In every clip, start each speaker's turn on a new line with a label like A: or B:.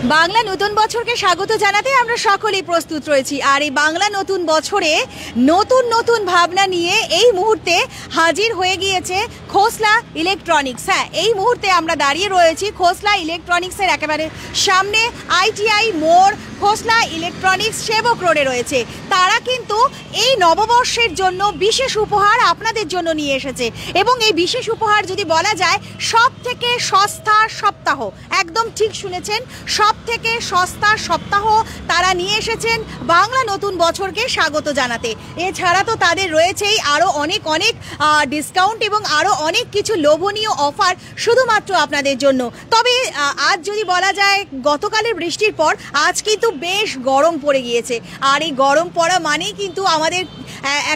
A: বাংলা নতুন বছরকে স্বাগত জানাতে আমরা সকলেই প্রস্তুত রয়েছি। আর এই বাংলা নতুন বছরে নতুন নতুন ভাবনা নিয়ে এই মুহূর্তে হাজির হয়ে গিয়েছে খোসলা ইলেকট্রনিক্স। হ্যাঁ, এই মুহূর্তে আমরা দাঁড়িয়ে রয়েছি খোসলা ইলেকট্রনিক্সের একেবারে সামনে, আইটিআই মোড়, খোসলা ইলেকট্রনিক্স সেবক রোডে রয়েছে। তারা কিন্তু এই নববর্ষের জন্য বিশেষ উপহার আপনাদের জন্য নিয়ে এসেছে, এবং এই বিশেষ উপহার যদি বলা যায় সব থেকে সস্তা সপ্তাহ, একদম ঠিক শুনেছেন, সব থেকে সস্তা সপ্তাহ তারা নিয়ে এসেছেন বাংলা নতুন বছরকে স্বাগত জানাতে। এছাড়া তো তাদের রয়েছেই আরও অনেক অনেক ডিসকাউন্ট এবং আরও অনেক কিছু লোভনীয় অফার শুধুমাত্র আপনাদের জন্য। তবে আজ যদি বলা যায় গতকালের বৃষ্টির পর আজ কিন্তু বেশ গরম পড়ে গিয়েছে, আর এই গরম পড়া মানেই কিন্তু আমাদের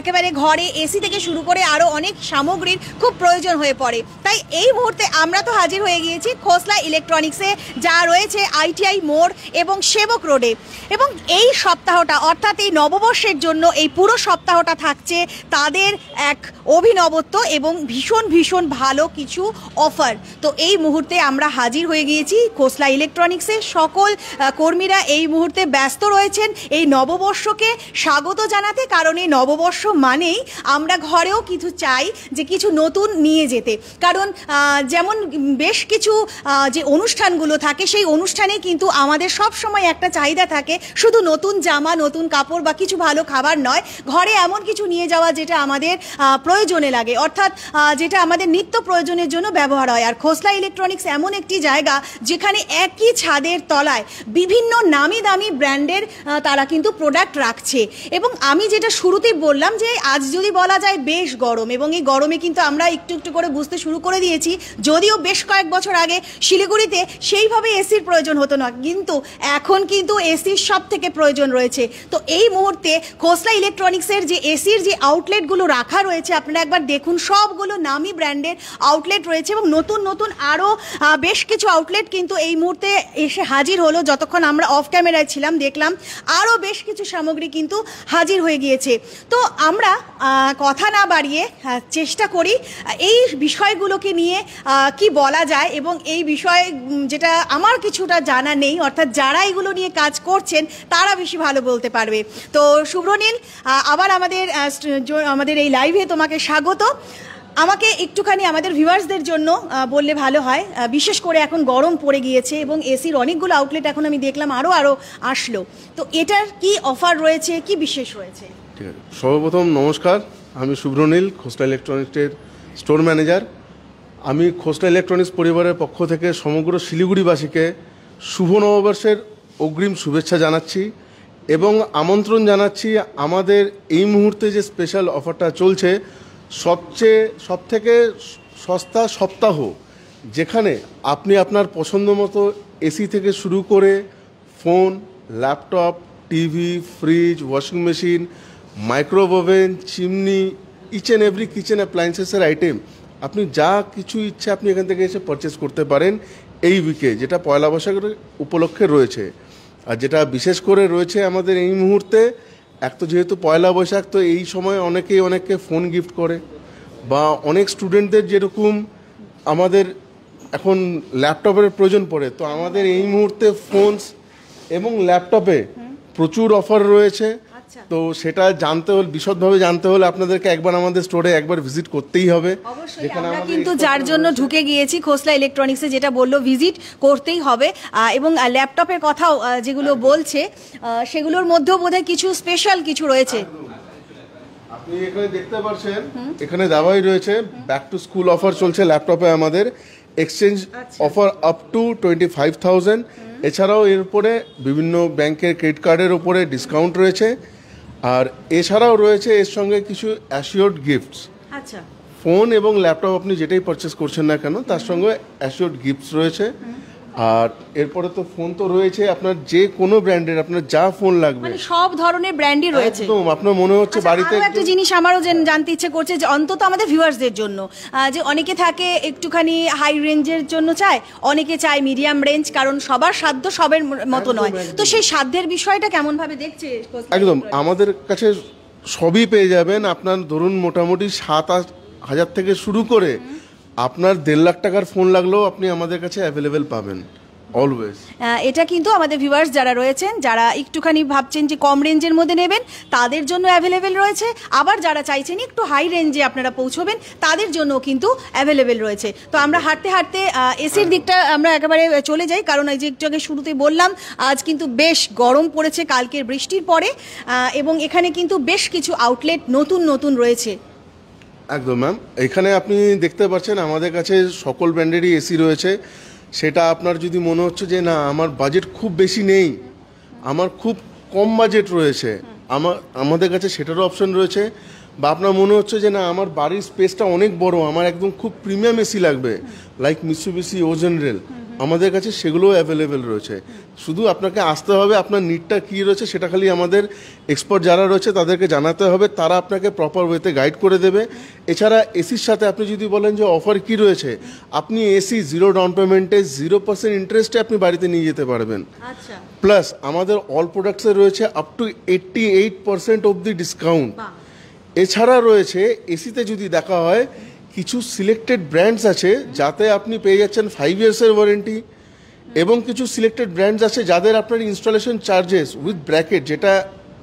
A: একেবারে ঘরে এসি থেকে শুরু করে আরও অনেক সামগ্রীর খুব প্রয়োজন হয়ে পড়ে। তাই এই মুহূর্তে আমরা তো হাজির হয়ে গিয়েছি খোসলা ইলেকট্রনিক্সে, যা রয়েছে আইটিআই মোড় এবং সেবক রোডে। এবং এই সপ্তাহটা অর্থাৎ এই নববর্ষের জন্য এই পুরো সপ্তাহটা থাকছে তাদের এক অভিনবত্ব এবং ভীষণ ভীষণ ভালো কিছু অফার। তো এই মুহূর্তে আমরা হাজির হয়ে গিয়েছি খোসলা ইলেকট্রনিক্সে। সকল কর্মীরা এই মুহূর্তে ব্যস্ত রয়েছেন এই নববর্ষকে স্বাগত জানাতে, কারণ এই নববর্ষ মানেই আমরা ঘরেও কিছু চাই যে কিছু নতুন নিয়ে যেতে। কারণ যেমন বেশ কিছু যে অনুষ্ঠানগুলো থাকে সেই অনুষ্ঠানে কিন্তু আমাদের সব সময় একটা চাহিদা থাকে শুধু নতুন জামা, নতুন কাপড় বা কিছু ভালো খাবার নয়, ঘরে এমন কিছু নিয়ে যাওয়া যেটা আমাদের প্রয়োজনে লাগে, অর্থাৎ যেটা আমাদের নিত্য প্রয়োজনের জন্য ব্যবহার হয়। আর খোসলা ইলেকট্রনিক্স এমন একটি জায়গা যেখানে একই ছাদের তলায় বিভিন্ন নামি দামি ব্র্যান্ডের তারা কিন্তু প্রোডাক্ট রাখছে। এবং আমি যেটা শুরুতেই বললাম যে আজ যদি বলা যায় বেশ গরম, এবং এই গরমে কিন্তু আমরা একটু একটু করে বুঝতে শুরু করে দিয়েছি, যদিও বেশ কয়েক বছর আগে শিলিগুড়িতে সেইভাবে এসির প্রয়োজন হতো না, কিন্তু এখন কিন্তু এসির সব থেকে প্রয়োজন রয়েছে। তো এই মুহূর্তে খোসলা ইলেকট্রনিক্সের যে এসির যে আউটলেটগুলো রাখা রয়েছে আপনারা একবার দেখুন, সবগুলো নামি ব্র্যান্ডের আউটলেট রয়েছে, এবং নতুন নতুন আরও বেশ কিছু আউটলেট কিন্তু এই মুহূর্তে এসে হাজির হলো। যতক্ষণ আমরা অফ ক্যামেরায় ছিলাম দেখলাম আরও বেশ কিছু সামগ্রী কিন্তু হাজির হয়ে গিয়েছে। তো আমরা কথা না বাড়িয়ে চেষ্টা করি এই বিষয়গুলোকে নিয়ে কি বলা যায়, এবং এই বিষয়ে যেটা আমার কিছুটা জানা নেই, অর্থাৎ যারা এগুলো নিয়ে কাজ করছেন তারা বেশি ভালো বলতে পারবে। তো শুভ্রনীল, আবার আমাদের এই লাইভে তোমাকে স্বাগত। আমাকে একটুখানি আমাদের ভিউয়ার্সদের জন্য বললে ভালো হয়, বিশেষ করে এখন গরম পড়ে গিয়েছে এবং এসির অনেকগুলো আউটলেট এখন আমি দেখলাম আরও আসলো, তো এটার কি অফার রয়েছে, কি বিশেষ রয়েছে?
B: ঠিক আছে, সর্বপ্রথম নমস্কার, আমি শুভ্রনীল, খোসলা ইলেকট্রনিক্সের স্টোর ম্যানেজার। আমি খোসলা ইলেকট্রনিক্স পরিবারের পক্ষ থেকে সমগ্র শিলিগুড়িবাসীকে শুভ নববর্ষের অগ্রিম শুভেচ্ছা জানাচ্ছি এবং আমন্ত্রণ জানাচ্ছি আমাদের এই মুহূর্তে যে স্পেশাল অফারটা চলছে সবথেকে সস্তা সপ্তাহ, যেখানে আপনি আপনার পছন্দ মতো এসি থেকে শুরু করে phone, laptop, TV, fridge, washing machine, microwave oven, chimney, each and every kitchen অ্যাপ্লায়েন্সেসের আইটেম আপনি যা কিছু ইচ্ছে আপনি এখান থেকে এসে পারচেস করতে পারেন এই উইকে, যেটা পয়লা বৈশাখের উপলক্ষে রয়েছে। আর যেটা বিশেষ করে রয়েছে আমাদের এই মুহূর্তে, এক তো যেহেতু পয়লা বৈশাখ, তো এই সময় অনেকেই অনেককে ফোন গিফট করে, বা অনেক স্টুডেন্টদের যেরকম আমাদের এখন ল্যাপটপের প্রয়োজন পড়ে, তো আমাদের এই মুহূর্তে ফোনস এবং ল্যাপটপে প্রচুর অফার রয়েছে। তো সেটা জানতে হলে, বিশদভাবে জানতে হলে আপনাদেরকে একবার আমাদের স্টোরে একবার ভিজিট করতেই হবে।
A: আমরা কিন্তু যার জন্য ঢুকে গিয়েছি খোসলা ইলেকট্রনিক্সে, যেটা বললো ভিজিট করতেই হবে। এবং ল্যাপটপের কথাও যেগুলো বলছে সেগুলোর মধ্যেও বোধহয় কিছু স্পেশাল কিছু রয়েছে।
B: আপনি এখানে দেখতে পাচ্ছেন, এখানে দেওয়াই রয়েছে ব্যাক টু স্কুল অফার চলছে ল্যাপটপে, আমাদের এক্সচেঞ্জ অফার আপ টু 25,000। এছাড়াও এর উপরে বিভিন্ন ব্যাংকের ক্রেডিট কার্ডের উপরে ডিসকাউন্ট রয়েছে, আর এছাড়াও রয়েছে এর সঙ্গে কিছু অ্যাসিওর্ড গিফটস।
A: আচ্ছা,
B: ফোন এবং ল্যাপটপ আপনি যেটাই পারচেস করছেন না কেন তার সঙ্গে অ্যাসিওর্ড গিফটস রয়েছে। আর এরপরে তো ফোন তো রয়েছে আপনার যে কোনো ব্র্যান্ডের, আপনার যা ফোন লাগবে
A: মানে সব ধরনের ব্র্যান্ডই রয়েছে।
B: একদম, আপনার মনে হচ্ছে বাড়িতে।
A: একটা জিনিস আমারও জানতে ইচ্ছে করছে, যে অন্তত আমাদের ভিউয়ার্সদের জন্য, যে অনেকে থাকে একটুখানি হাই রেঞ্জের জন্য চায়, অনেকে চায় মিডিয়াম রেঞ্জ, কারণ সবার সাধ্য সবের মতো নয়। তো সেই সাধ্যের বিষয়টা কেমন ভাবে দেখছে?
B: একদম, আমাদের কাছে সবই পেয়ে যাবেন। আপনার ধরুন মোটামুটি 7-8 হাজার থেকে শুরু করে আপনার 1.5 লাখ টাকার ফোন লাগলেও আপনি আমাদের কাছে অ্যাভেলেবেল পাবেন। অলওয়েজ।
A: এটা কিন্তু আমাদের ভিউয়ার্স যারা রয়েছেন, যারা একটুখানি ভাবছেন যে কম রেঞ্জের মধ্যে নেবেন, তাদের জন্য অ্যাভেলেবেল রয়েছে। আবার যারা চাইছেন একটু হাই রেঞ্জে আপনারা পৌঁছবেন, তাদের জন্য কিন্তু অ্যাভেলেবেল রয়েছে। তো আমরা হাঁটতে হাঁটতে এসির দিকটা আমরা একেবারে চলে যাই, কারণ এই যে একটু আগে শুরুতে বললাম আজ কিন্তু বেশ গরম পড়েছে কালকের বৃষ্টির পরে, এবং এখানে কিন্তু বেশ কিছু আউটলেট নতুন নতুন রয়েছে।
B: একদম ম্যাম, এখানে আপনি দেখতে পাচ্ছেন আমাদের কাছে সকল ব্র্যান্ডেরই এসি রয়েছে। সেটা আপনার যদি মনে হচ্ছে যে না আমার বাজেট খুব বেশি নেই, আমার খুব কম বাজেট রয়েছে, আমাদের কাছে সেটারও অপশন রয়েছে। বা আপনার মনে হচ্ছে যে না আমার বাড়ির স্পেসটা অনেক বড়, আমার একদম খুব প্রিমিয়াম এসি লাগবে, লাইক মিৎসুবিশি ওজেনরেল, আমাদের কাছে সেগুলোও অ্যাভেলেবেল রয়েছে। শুধু আপনাকে আসতে হবে, আপনার নিডটা কী রয়েছে সেটা খালি আমাদের এক্সপার্ট যারা রয়েছে তাদেরকে জানাতে হবে, তারা আপনাকে প্রপার ওয়েতে গাইড করে দেবে। এছাড়া এসির সাথে আপনি যদি বলেন যে অফার কী রয়েছে, আপনি এসি 0 ডাউন পেমেন্টে 0% ইন্টারেস্টে আপনি বাড়িতে নিয়ে যেতে পারবেন। প্লাস আমাদের অল প্রোডাক্টসে রয়েছে আপ টু 88% অবধি ডিসকাউন্ট। এছাড়া রয়েছে এসিতে যদি দেখা হয় কিছু সিলেক্টেড ব্র্যান্ডস আছে যাতে আপনি পেয়ে যাচ্ছেন 5 ইয়ার্সের ওয়ারেন্টি, এবং কিছু সিলেক্টেড ব্র্যান্ডস আছে যাদের আপনার ইনস্টলেশন চার্জেস উইথ ব্র্যাকেট যেটা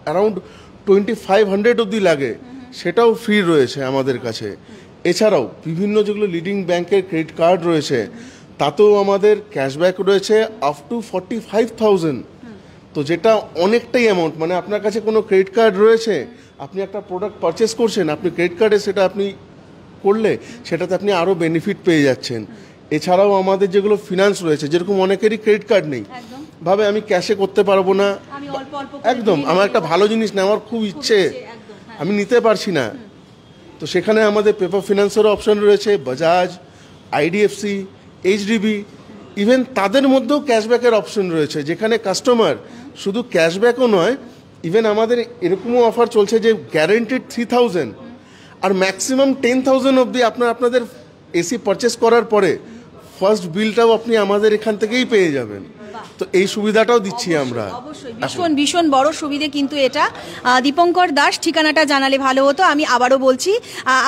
B: অ্যারাউন্ড 2500 অবধি লাগে, সেটাও ফ্রি রয়েছে আমাদের কাছে। এছাড়াও বিভিন্ন যেগুলো লিডিং ব্যাংকের ক্রেডিট কার্ড রয়েছে তাতেও আমাদের ক্যাশব্যাক রয়েছে আপ টু 45,000। তো যেটা অনেকটাই অ্যামাউন্ট, মানে আপনার কাছে কোনো ক্রেডিট কার্ড রয়েছে, আপনি একটা প্রোডাক্ট পারচেস করছেন, আপনি ক্রেডিট কার্ডে সেটা আপনি করলে সেটাতে আপনি আরও বেনিফিট পেয়ে যাচ্ছেন। এছাড়াও আমাদের যেগুলো ফিনান্স রয়েছে, যেরকম অনেকেরই ক্রেডিট কার্ড নেই, ভাবে আমি ক্যাশে করতে পারবো না, একদম আমার একটা ভালো জিনিস নেওয়ার খুব ইচ্ছে, আমি নিতে পারছি না, তো সেখানে আমাদের পেপার ফিনান্সেরও অপশন রয়েছে, বাজাজ, আইডিএফসি, এইচডিবি, ইভেন তাদের মধ্যেও ক্যাশব্যাকের অপশন রয়েছে, যেখানে কাস্টমার শুধু ক্যাশব্যাকও নয়, ইভেন আমাদের এরকমও অফার চলছে যে গ্যারেন্টিড 3000 আর ম্যাক্সিমাম 10,000 অবধি আপনাদের এসি পারচেস করার পরে ফার্স্ট বিলটাও আপনি আমাদের এখান থেকেই পেয়ে যাবেন। তো এই সুবিধাটাও দিচ্ছি আমরা।
A: অবশ্যই ভীষণ ভীষণ বড় সুবিধে কিন্তু এটা। দীপঙ্কর দাস, ঠিকানাটা জানালে ভালো হতো। আমি আবারও বলছি,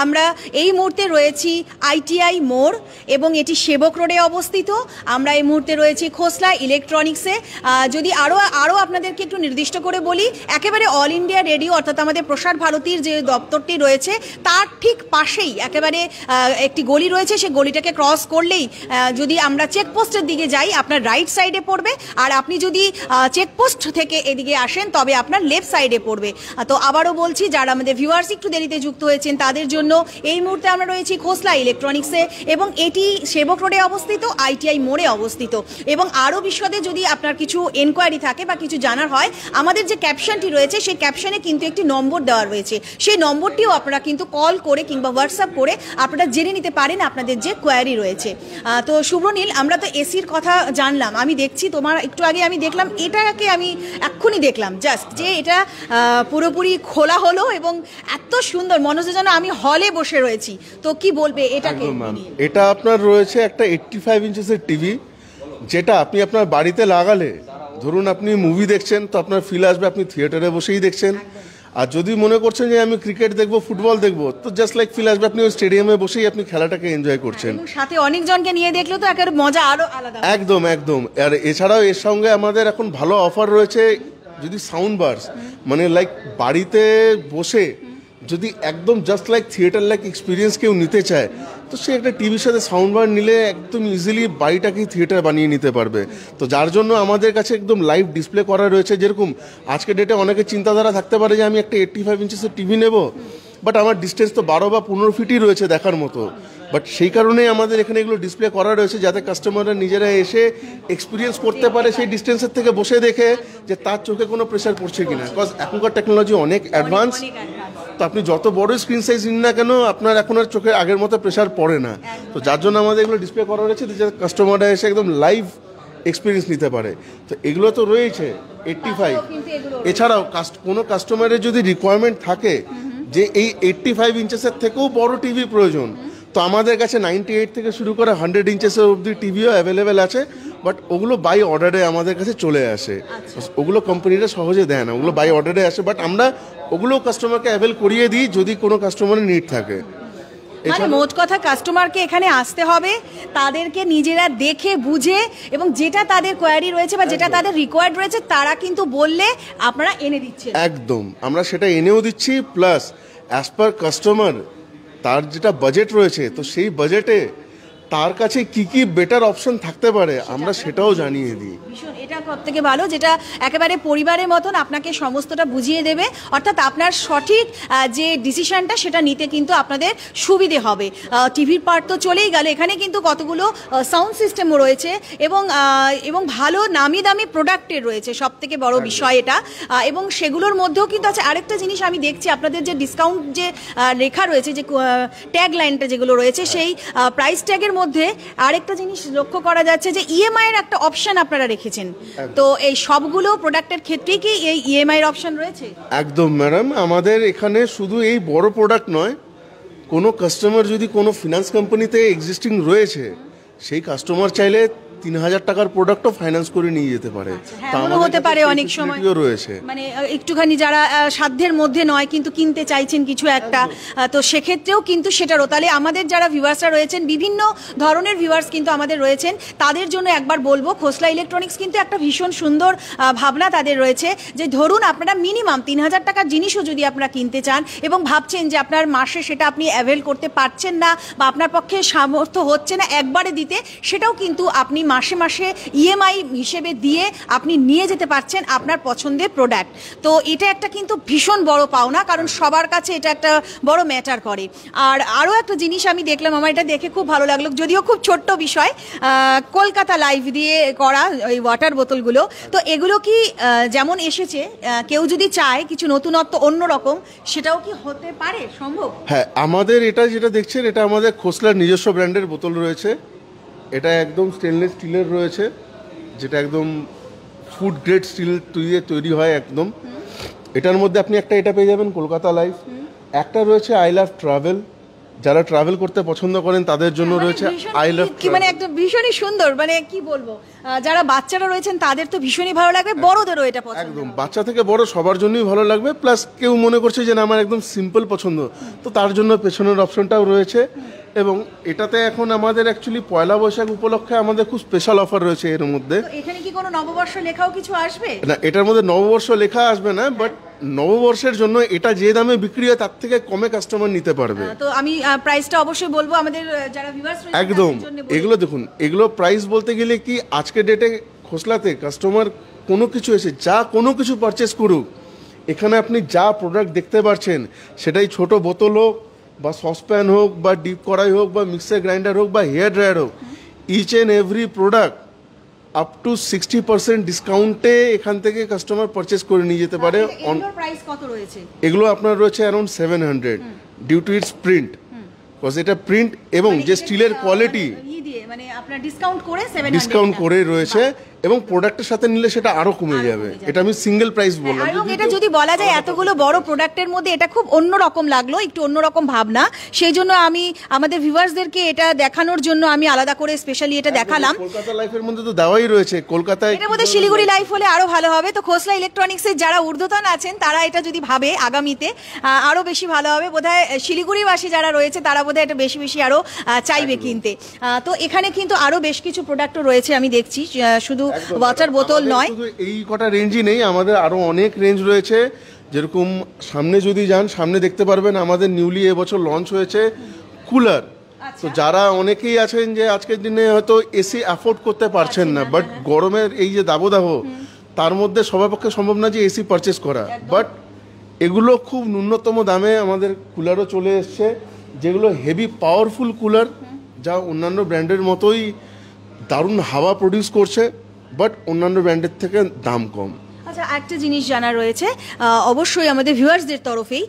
A: আমরা এই মুহূর্তে রয়েছি আইটিআই মোড়, এবং এটি সেবক রোডে অবস্থিত। আমরা এই মুহূর্তে রয়েছি খোসলা ইলেকট্রনিক্সে। যদি আরও আপনাদেরকে একটু নির্দিষ্ট করে বলি, একেবারে অল ইন্ডিয়া রেডিও অর্থাৎ আমাদের প্রসার ভারতীর যে দপ্তরটি রয়েছে তার ঠিক পাশেই একেবারে একটি গলি রয়েছে। সেই গলিটাকে ক্রস করলেই যদি আমরা চেকপোস্টের দিকে যাই, আপনার রাইট সাইডে পড়বে, আর আপনি যদি চেকপোস্ট থেকে এদিকে আসেন তবে আপনার লেফট সাইডে পড়বে। তো আবারও বলছি, যারা আমাদের ভিউয়ার্স একটু দেরিতে যুক্ত হয়েছেন তাদের জন্য এই মুহূর্তে আমরা রয়েছি খোসলা ইলেকট্রনিক্সে, এবং এটি সেবক রোডে অবস্থিত, আইটিআই মোড়ে অবস্থিত। এবং আরও বিশদে যদি আপনার কিছু এনকোয়ারি থাকে বা কিছু জানার হয়, আমাদের যে ক্যাপশনটি রয়েছে সেই ক্যাপশনে কিন্তু একটি নম্বর দেওয়া রয়েছে, সেই নম্বরটিও আপনারা কিন্তু কল করে কিংবা হোয়াটসঅ্যাপ করে আপনারা জেনে নিতে পারেন আপনাদের যে কোয়ারি রয়েছে। তো শুভ্রনীল, আমরা তো এসির কথা জানলাম, আমি দেখছি তোমার একটু আগে আমি দেখলাম, এটাকে আমি এক্ষুনি দেখলাম জাস্ট যে এটা পুরোপুরি খোলা হলো এবং এত সুন্দর মনে হচ্ছে যেন আমি হলে বসে রয়েছি। তো কি বলবে এটাকে?
B: এটা আপনার রয়েছে একটা 85 ইঞ্চেসের টিভি, যেটা আপনি আপনার বাড়িতে লাগালে, ধরুন আপনি মুভি দেখছেন তো আপনার ফিল আসবে আপনি থিয়েটারে বসেই দেখছেন, আর যদি মনে করছেন যে আমি ক্রিকেট দেখবো, ফুটবল দেখবো, তো জাস্ট লাইক ফিল আসবে আপনি ওই স্টেডিয়ামে বসেই আপনি খেলাটাকে এনজয় করছেন।
A: সাথে অনেকজনকে নিয়ে দেখলে তো একেবারে মজা আরো আলাদা।
B: একদম একদম। আর এছাড়াও এর সঙ্গে আমাদের এখন ভালো অফার রয়েছে, যদি সাউন্ড বার্স মানে লাইক বাড়িতে বসে যদি একদম just like theatre like experience কেউ নিতে চায়, তো সে একটা টিভির সাথে সাউন্ড বার নিলে একদম ইজিলি বাড়িটাকেই থিয়েটার বানিয়ে নিতে পারবে। তো যার জন্য আমাদের কাছে একদম লাইভ ডিসপ্লে করা রয়েছে। যেরকম আজকের ডেটে অনেকের চিন্তাধারা থাকতে পারে যে আমি একটা 85 ইঞ্চেসের টিভি নেব, বাট আমার ডিস্টেন্স তো 12 বা 15 ফিটই রয়েছে দেখার মতো, বাট সেই কারণেই আমাদের এখানে এগুলো ডিসপ্লে করা রয়েছে যাতে কাস্টমাররা নিজেরা এসে এক্সপিরিয়েন্স করতে পারে সেই ডিস্টেন্সের থেকে বসে দেখে যে তার চোখে কোনো প্রেশার পড়ছে কিনা। বিকজ এখনকার টেকনোলজি অনেক অ্যাডভান্স, তো আপনি যত বড় স্ক্রিন সাইজ নিন না কেন আপনার এখন আর চোখে আগের মতো প্রেশার পড়ে না। তো যার জন্য আমাদের এগুলো ডিসপ্লে করা রয়েছে যাতে কাস্টমাররা এসে একদম লাইভ এক্সপিরিয়েন্স নিতে পারে। তো এগুলো তো রয়েছে 85। এছাড়াও কোনো কাস্টমারের যদি রিকোয়ারমেন্ট থাকে যে এই 85 ইঞ্চেসের থেকেও বড় টিভি প্রয়োজন, তো আমাদের কাছে 98 থেকে শুরু করে 100 ইঞ্চেসের অবধি টিভিও অ্যাভেলেবেল আছে, বাট ওগুলো বাই অর্ডারে আমাদের কাছে চলে আসে। ওগুলো কোম্পানিরা সহজে দেয় না, ওগুলো বাই অর্ডারে আসে, বাট আমরা ওগুলো কাস্টমারকে অ্যাভেল করিয়ে দিই যদি কোনো কাস্টমারের নিড থাকে।
A: মানে মোট কথা কাস্টমারকে এখানে আসতে হবে, তাদেরকে নিজেরা দেখে বুঝে এবং যেটা তাদের কোয়ারি রয়েছে বা যেটা তাদের রিকোয়ার্ড রয়েছে তারা কিন্তু বললে আপনারা এনে দিচ্ছেন।
B: একদম, আমরা সেটা এনেও দিচ্ছি, প্লাস অ্যাজ পার কাস্টমার তার যেটা বাজেট রয়েছে, তো সেই বাজেটে তার কাছে কি কি বেটার অপশন থাকতে পারে আমরা সেটাও জানিয়ে দিই।
A: ভীষণ, এটা প্রত্যেকে ভালো, যেটা একেবারে পরিবারের মতন আপনাকে সমস্তটা বুঝিয়ে দেবে, অর্থাৎ আপনার সঠিক যে ডিসিশনটা সেটা নিতে কিন্তু আপনাদের সুবিধে হবে। টিভির পার্ট তো চলেই গেল, এখানে কিন্তু কতগুলো সাউন্ড সিস্টেমও রয়েছে এবং ভালো নামি দামি প্রোডাক্টের রয়েছে, সব থেকে বড় বিষয় এটা। এবং সেগুলোর মধ্যেও কিন্তু আছে আরেকটা জিনিস আমি দেখছি, আপনাদের যে ডিসকাউন্ট যে লেখা রয়েছে, যে ট্যাগ লাইনটা যেগুলো রয়েছে, সেই প্রাইস ট্যাগের মধ্যে আরেকটা জিনিস লক্ষ্য করা যাচ্ছে যে ইএমআই এর একটা অপশন আপনারা রেখেছেন। তো এই সবগুলো প্রোডাক্টের ক্ষেত্রেই কি এই ইএমআই এর অপশন রয়েছে?
B: একদম ম্যাডাম, আমাদের এখানে শুধু এই বড় প্রোডাক্ট নয়, কোনো কাস্টমার যদি কোনো ফিনান্স কোম্পানিতে এক্সিস্টিং রয়েছে, সেই কাস্টমার চাইলে ৩,০০০ টাকার প্রোডাক্টও ফাইন্যান্স করে নিয়ে যেতে পারে।
A: হতে পারে অনেক সময়
B: রয়েছে,
A: মানে একটুখানি যারা সাধ্যের মধ্যে নয় কিন্তু কিনতে চাইছেন কিছু একটা, তো সেক্ষেত্রেও কিন্তু সেটারও। তাহলে আমাদের যারা ভিউয়ার্সরা রয়েছেন, বিভিন্ন ধরনের ভিউয়ার্স কিন্তু আমাদের রয়েছেন, তাদের জন্য একবার বলবো খোসলা ইলেকট্রনিক্স কিন্তু একটা ভীষণ সুন্দর ভাবনা তাদের রয়েছে, যে ধরুন আপনারা মিনিমাম ৩,০০০ টাকার জিনিসও যদি আপনারা কিনতে চান এবং ভাবছেন যে আপনার মাসে সেটা আপনি অ্যাভেল করতে পারছেন না বা আপনার পক্ষে সামর্থ্য হচ্ছে না একবারে দিতে, সেটাও কিন্তু আপনি মাসে মাসে ইএমআই হিসেবে দিয়ে আপনি নিয়ে যেতে পারছেন আপনার পছন্দের প্রোডাক্ট। তো এটা একটা কিন্তু ভীষণ বড় পাওনা, কারণ সবার কাছে এটা একটা বড় ম্যাটার করে। আর আরও একটা জিনিস আমি দেখলাম, আমার এটা দেখে খুব ভালো লাগলো, যদিও খুব ছোট্ট বিষয়, কলকাতা লাইভ দিয়ে করা ওই ওয়াটার বোতলগুলো। তো এগুলো কি যেমন এসেছে, কেউ যদি চায় কিছু নতুনত্ব অন্যরকম, সেটাও কি হতে পারে সম্ভব?
B: হ্যাঁ, আমাদের এটা যেটা দেখছেন, এটা আমাদের খোসলার নিজস্ব ব্র্যান্ডের বোতল রয়েছে। এটা একদম স্টেনলেস স্টিলের রয়েছে, যেটা একদম ফুড গ্রেড স্টিল দিয়ে তৈরি হয় একদম। এটার মধ্যে আপনি একটা এটা পেয়ে যাবেন কলকাতা লাইভ, একটা রয়েছে আই লাভ ট্রাভেল, যারা ট্রাভেল করতে পছন্দ করেন তাদের জন্য রয়েছে আই লাভ,
A: মানে একদম ভীষণই সুন্দর, মানে কি বলবো, যারা বাচ্চারা রয়েছেন তাদের তো ভীষণই ভালো লাগবে, বড়দেরও এটা পছন্দ।
B: একদম, বাচ্চা থেকে বড় সবার জন্যই ভালো লাগবে। প্লাস কেউ মনে করছে যে না আমার একদম সিম্পল পছন্দ, তো তার জন্য পেছনের অপশনটাও রয়েছে। এবং এটাতে এখন আমাদের অ্যাকচুয়ালি পয়লা বৈশাখ উপলক্ষে আমাদের খুব স্পেশাল অফার রয়েছে এর মধ্যে।
A: এখানে কি কোনো নববর্ষ লেখাও কিছু আসবে?
B: না, এটার মধ্যে নববর্ষ লেখা আসবে না, বাট নববর্ষের জন্য এটা যে দামে বিক্রি হয় তার থেকে কমে কাস্টমার নিতে পারবে।
A: তো আমি প্রাইসটা অবশ্যই বলবো আমাদের যারা ভিউয়ার্স রয়েছে
B: একদম, এগুলো দেখুন, এগুলো প্রাইস বলতে গেলে কি আজকের ডেটে খোসলাতে কাস্টমার কোনো কিছু এসে যা কোনো কিছু পারচেস করুক, এখানে আপনি যা প্রোডাক্ট দেখতে পাচ্ছেন, সেটাই ছোট বোতল হোক বা সসপ্যান হোক বা ডিপ কড়াই হোক বা মিক্সার গ্রাইন্ডার হোক বা হেয়ার ড্রায়ার হোক, each and every product up to 60% ডিসকাউন্টে এখান থেকে কাস্টমার পারচেস করে নিয়ে যেতে পারে।
A: প্রাইস কত রয়েছে?
B: এগুলো আপনার রয়েছে around 700 due to its print, because এটা প্রিন্ট এবং যে স্টিলের কোয়ালিটি
A: মানে আপনার ডিসকাউন্ট করে
B: রয়েছে, এবং প্রোডাক্টের সাথে নিলে সেটা আরো কমে যাবে। এটা আমি সিঙ্গেল প্রাইস বললাম।
A: এবং এটা যদি বলা যায় এতগুলো বড় প্রোডাক্টের মধ্যে এটা খুব অন্যরকম লাগলো, একটু অন্যরকম ভাবনা, সেই জন্য আমি আমাদের ভিউয়ার্সদেরকে এটা দেখানোর জন্য আমি আলাদা করে স্পেশালি এটা দেখালাম।
B: কলকাতা লাইফের মধ্যে তো দেওয়াই রয়েছে, কলকাতায়
A: এর মধ্যে শিলিগুড়ি লাইফ হলে আরো ভালো হবে। তো খোসলা ইলেকট্রনিক্সের যারা ঊর্ধ্বতন আছেন তারা এটা যদি ভাবে আগামীতে আরো বেশি ভালো হবে। বোধহয় শিলিগুড়িবাসী যারা রয়েছে তারা বোধহয় এটা বেশি বেশি আরো চাইবে কিনতে। তো এখানে কিন্তু আরো বেশ কিছু প্রোডাক্টও রয়েছে আমি দেখছি, শুধু ওয়াটার বোতল নয়,
B: এই কটা রেঞ্জই নেই, আমাদের আরো অনেক রেঞ্জ রয়েছে। যেরকম সামনে যদি যান, সামনে দেখতে পারবেন আমাদের নিউলি এবছর লঞ্চ হয়েছে কুলার। তো যারা অনেকেই আছেন যে আজকের দিনে হয়তো এসি অ্যাফোর্ড করতে পারছেন না, বাট গরমের এই যে দাবদাহ, তার মধ্যে সবার পক্ষে সম্ভব না যে এসি পারচেস করা, বাট এগুলো খুব ন্যূনতম দামে আমাদের কুলারও চলে এসছে, যেগুলো হেভি পাওয়ারফুল কুলার, যা অন্যান্য ব্র্যান্ডের মতোই দারুণ হাওয়া প্রডিউস করছে, বাট অন্যান্য ব্র্যান্ডের থেকে দাম কম।
A: আচ্ছা, একটা জিনিস জানা রয়েছে অবশ্যই আমাদের ভিউয়ার্সদের তরফেই,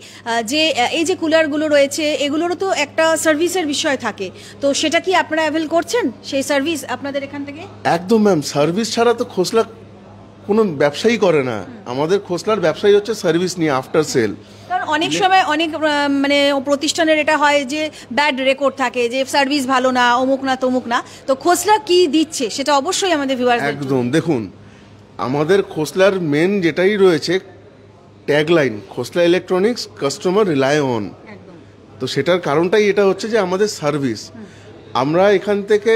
A: যে এই যে কুলারগুলো রয়েছে এগুলোরও তো একটা সার্ভিসের বিষয় থাকে, তো সেটা কি আপনারা অ্যাভেল করছেন সেই সার্ভিস আপনাদের এখান থেকে?
B: একদম ম্যাম, সার্ভিস ছাড়া তো খোসলা কোনো ব্যবসায়ী করে না। আমাদের খোসলার ব্যবসায়ী হচ্ছে সার্ভিস নিয়ে, আফটার সেল।
A: কারণ অনেক সময় অনেক মানে প্রতিষ্ঠানের এটা হয় যে ব্যাড রেকর্ড থাকে, যে সার্ভিস ভালো না, অমুক না তমুক না, তো খোসলা কি দিচ্ছে সেটা অবশ্যই আমাদের ভিউয়ার্স।
B: একদম, দেখুন আমাদের খোসলার মেন যেটাই রয়েছে tagline, Khosla electronics customer rely on. তো সেটার কারণটাই এটা হচ্ছে যে আমাদের সার্ভিস। আমরা এখান থেকে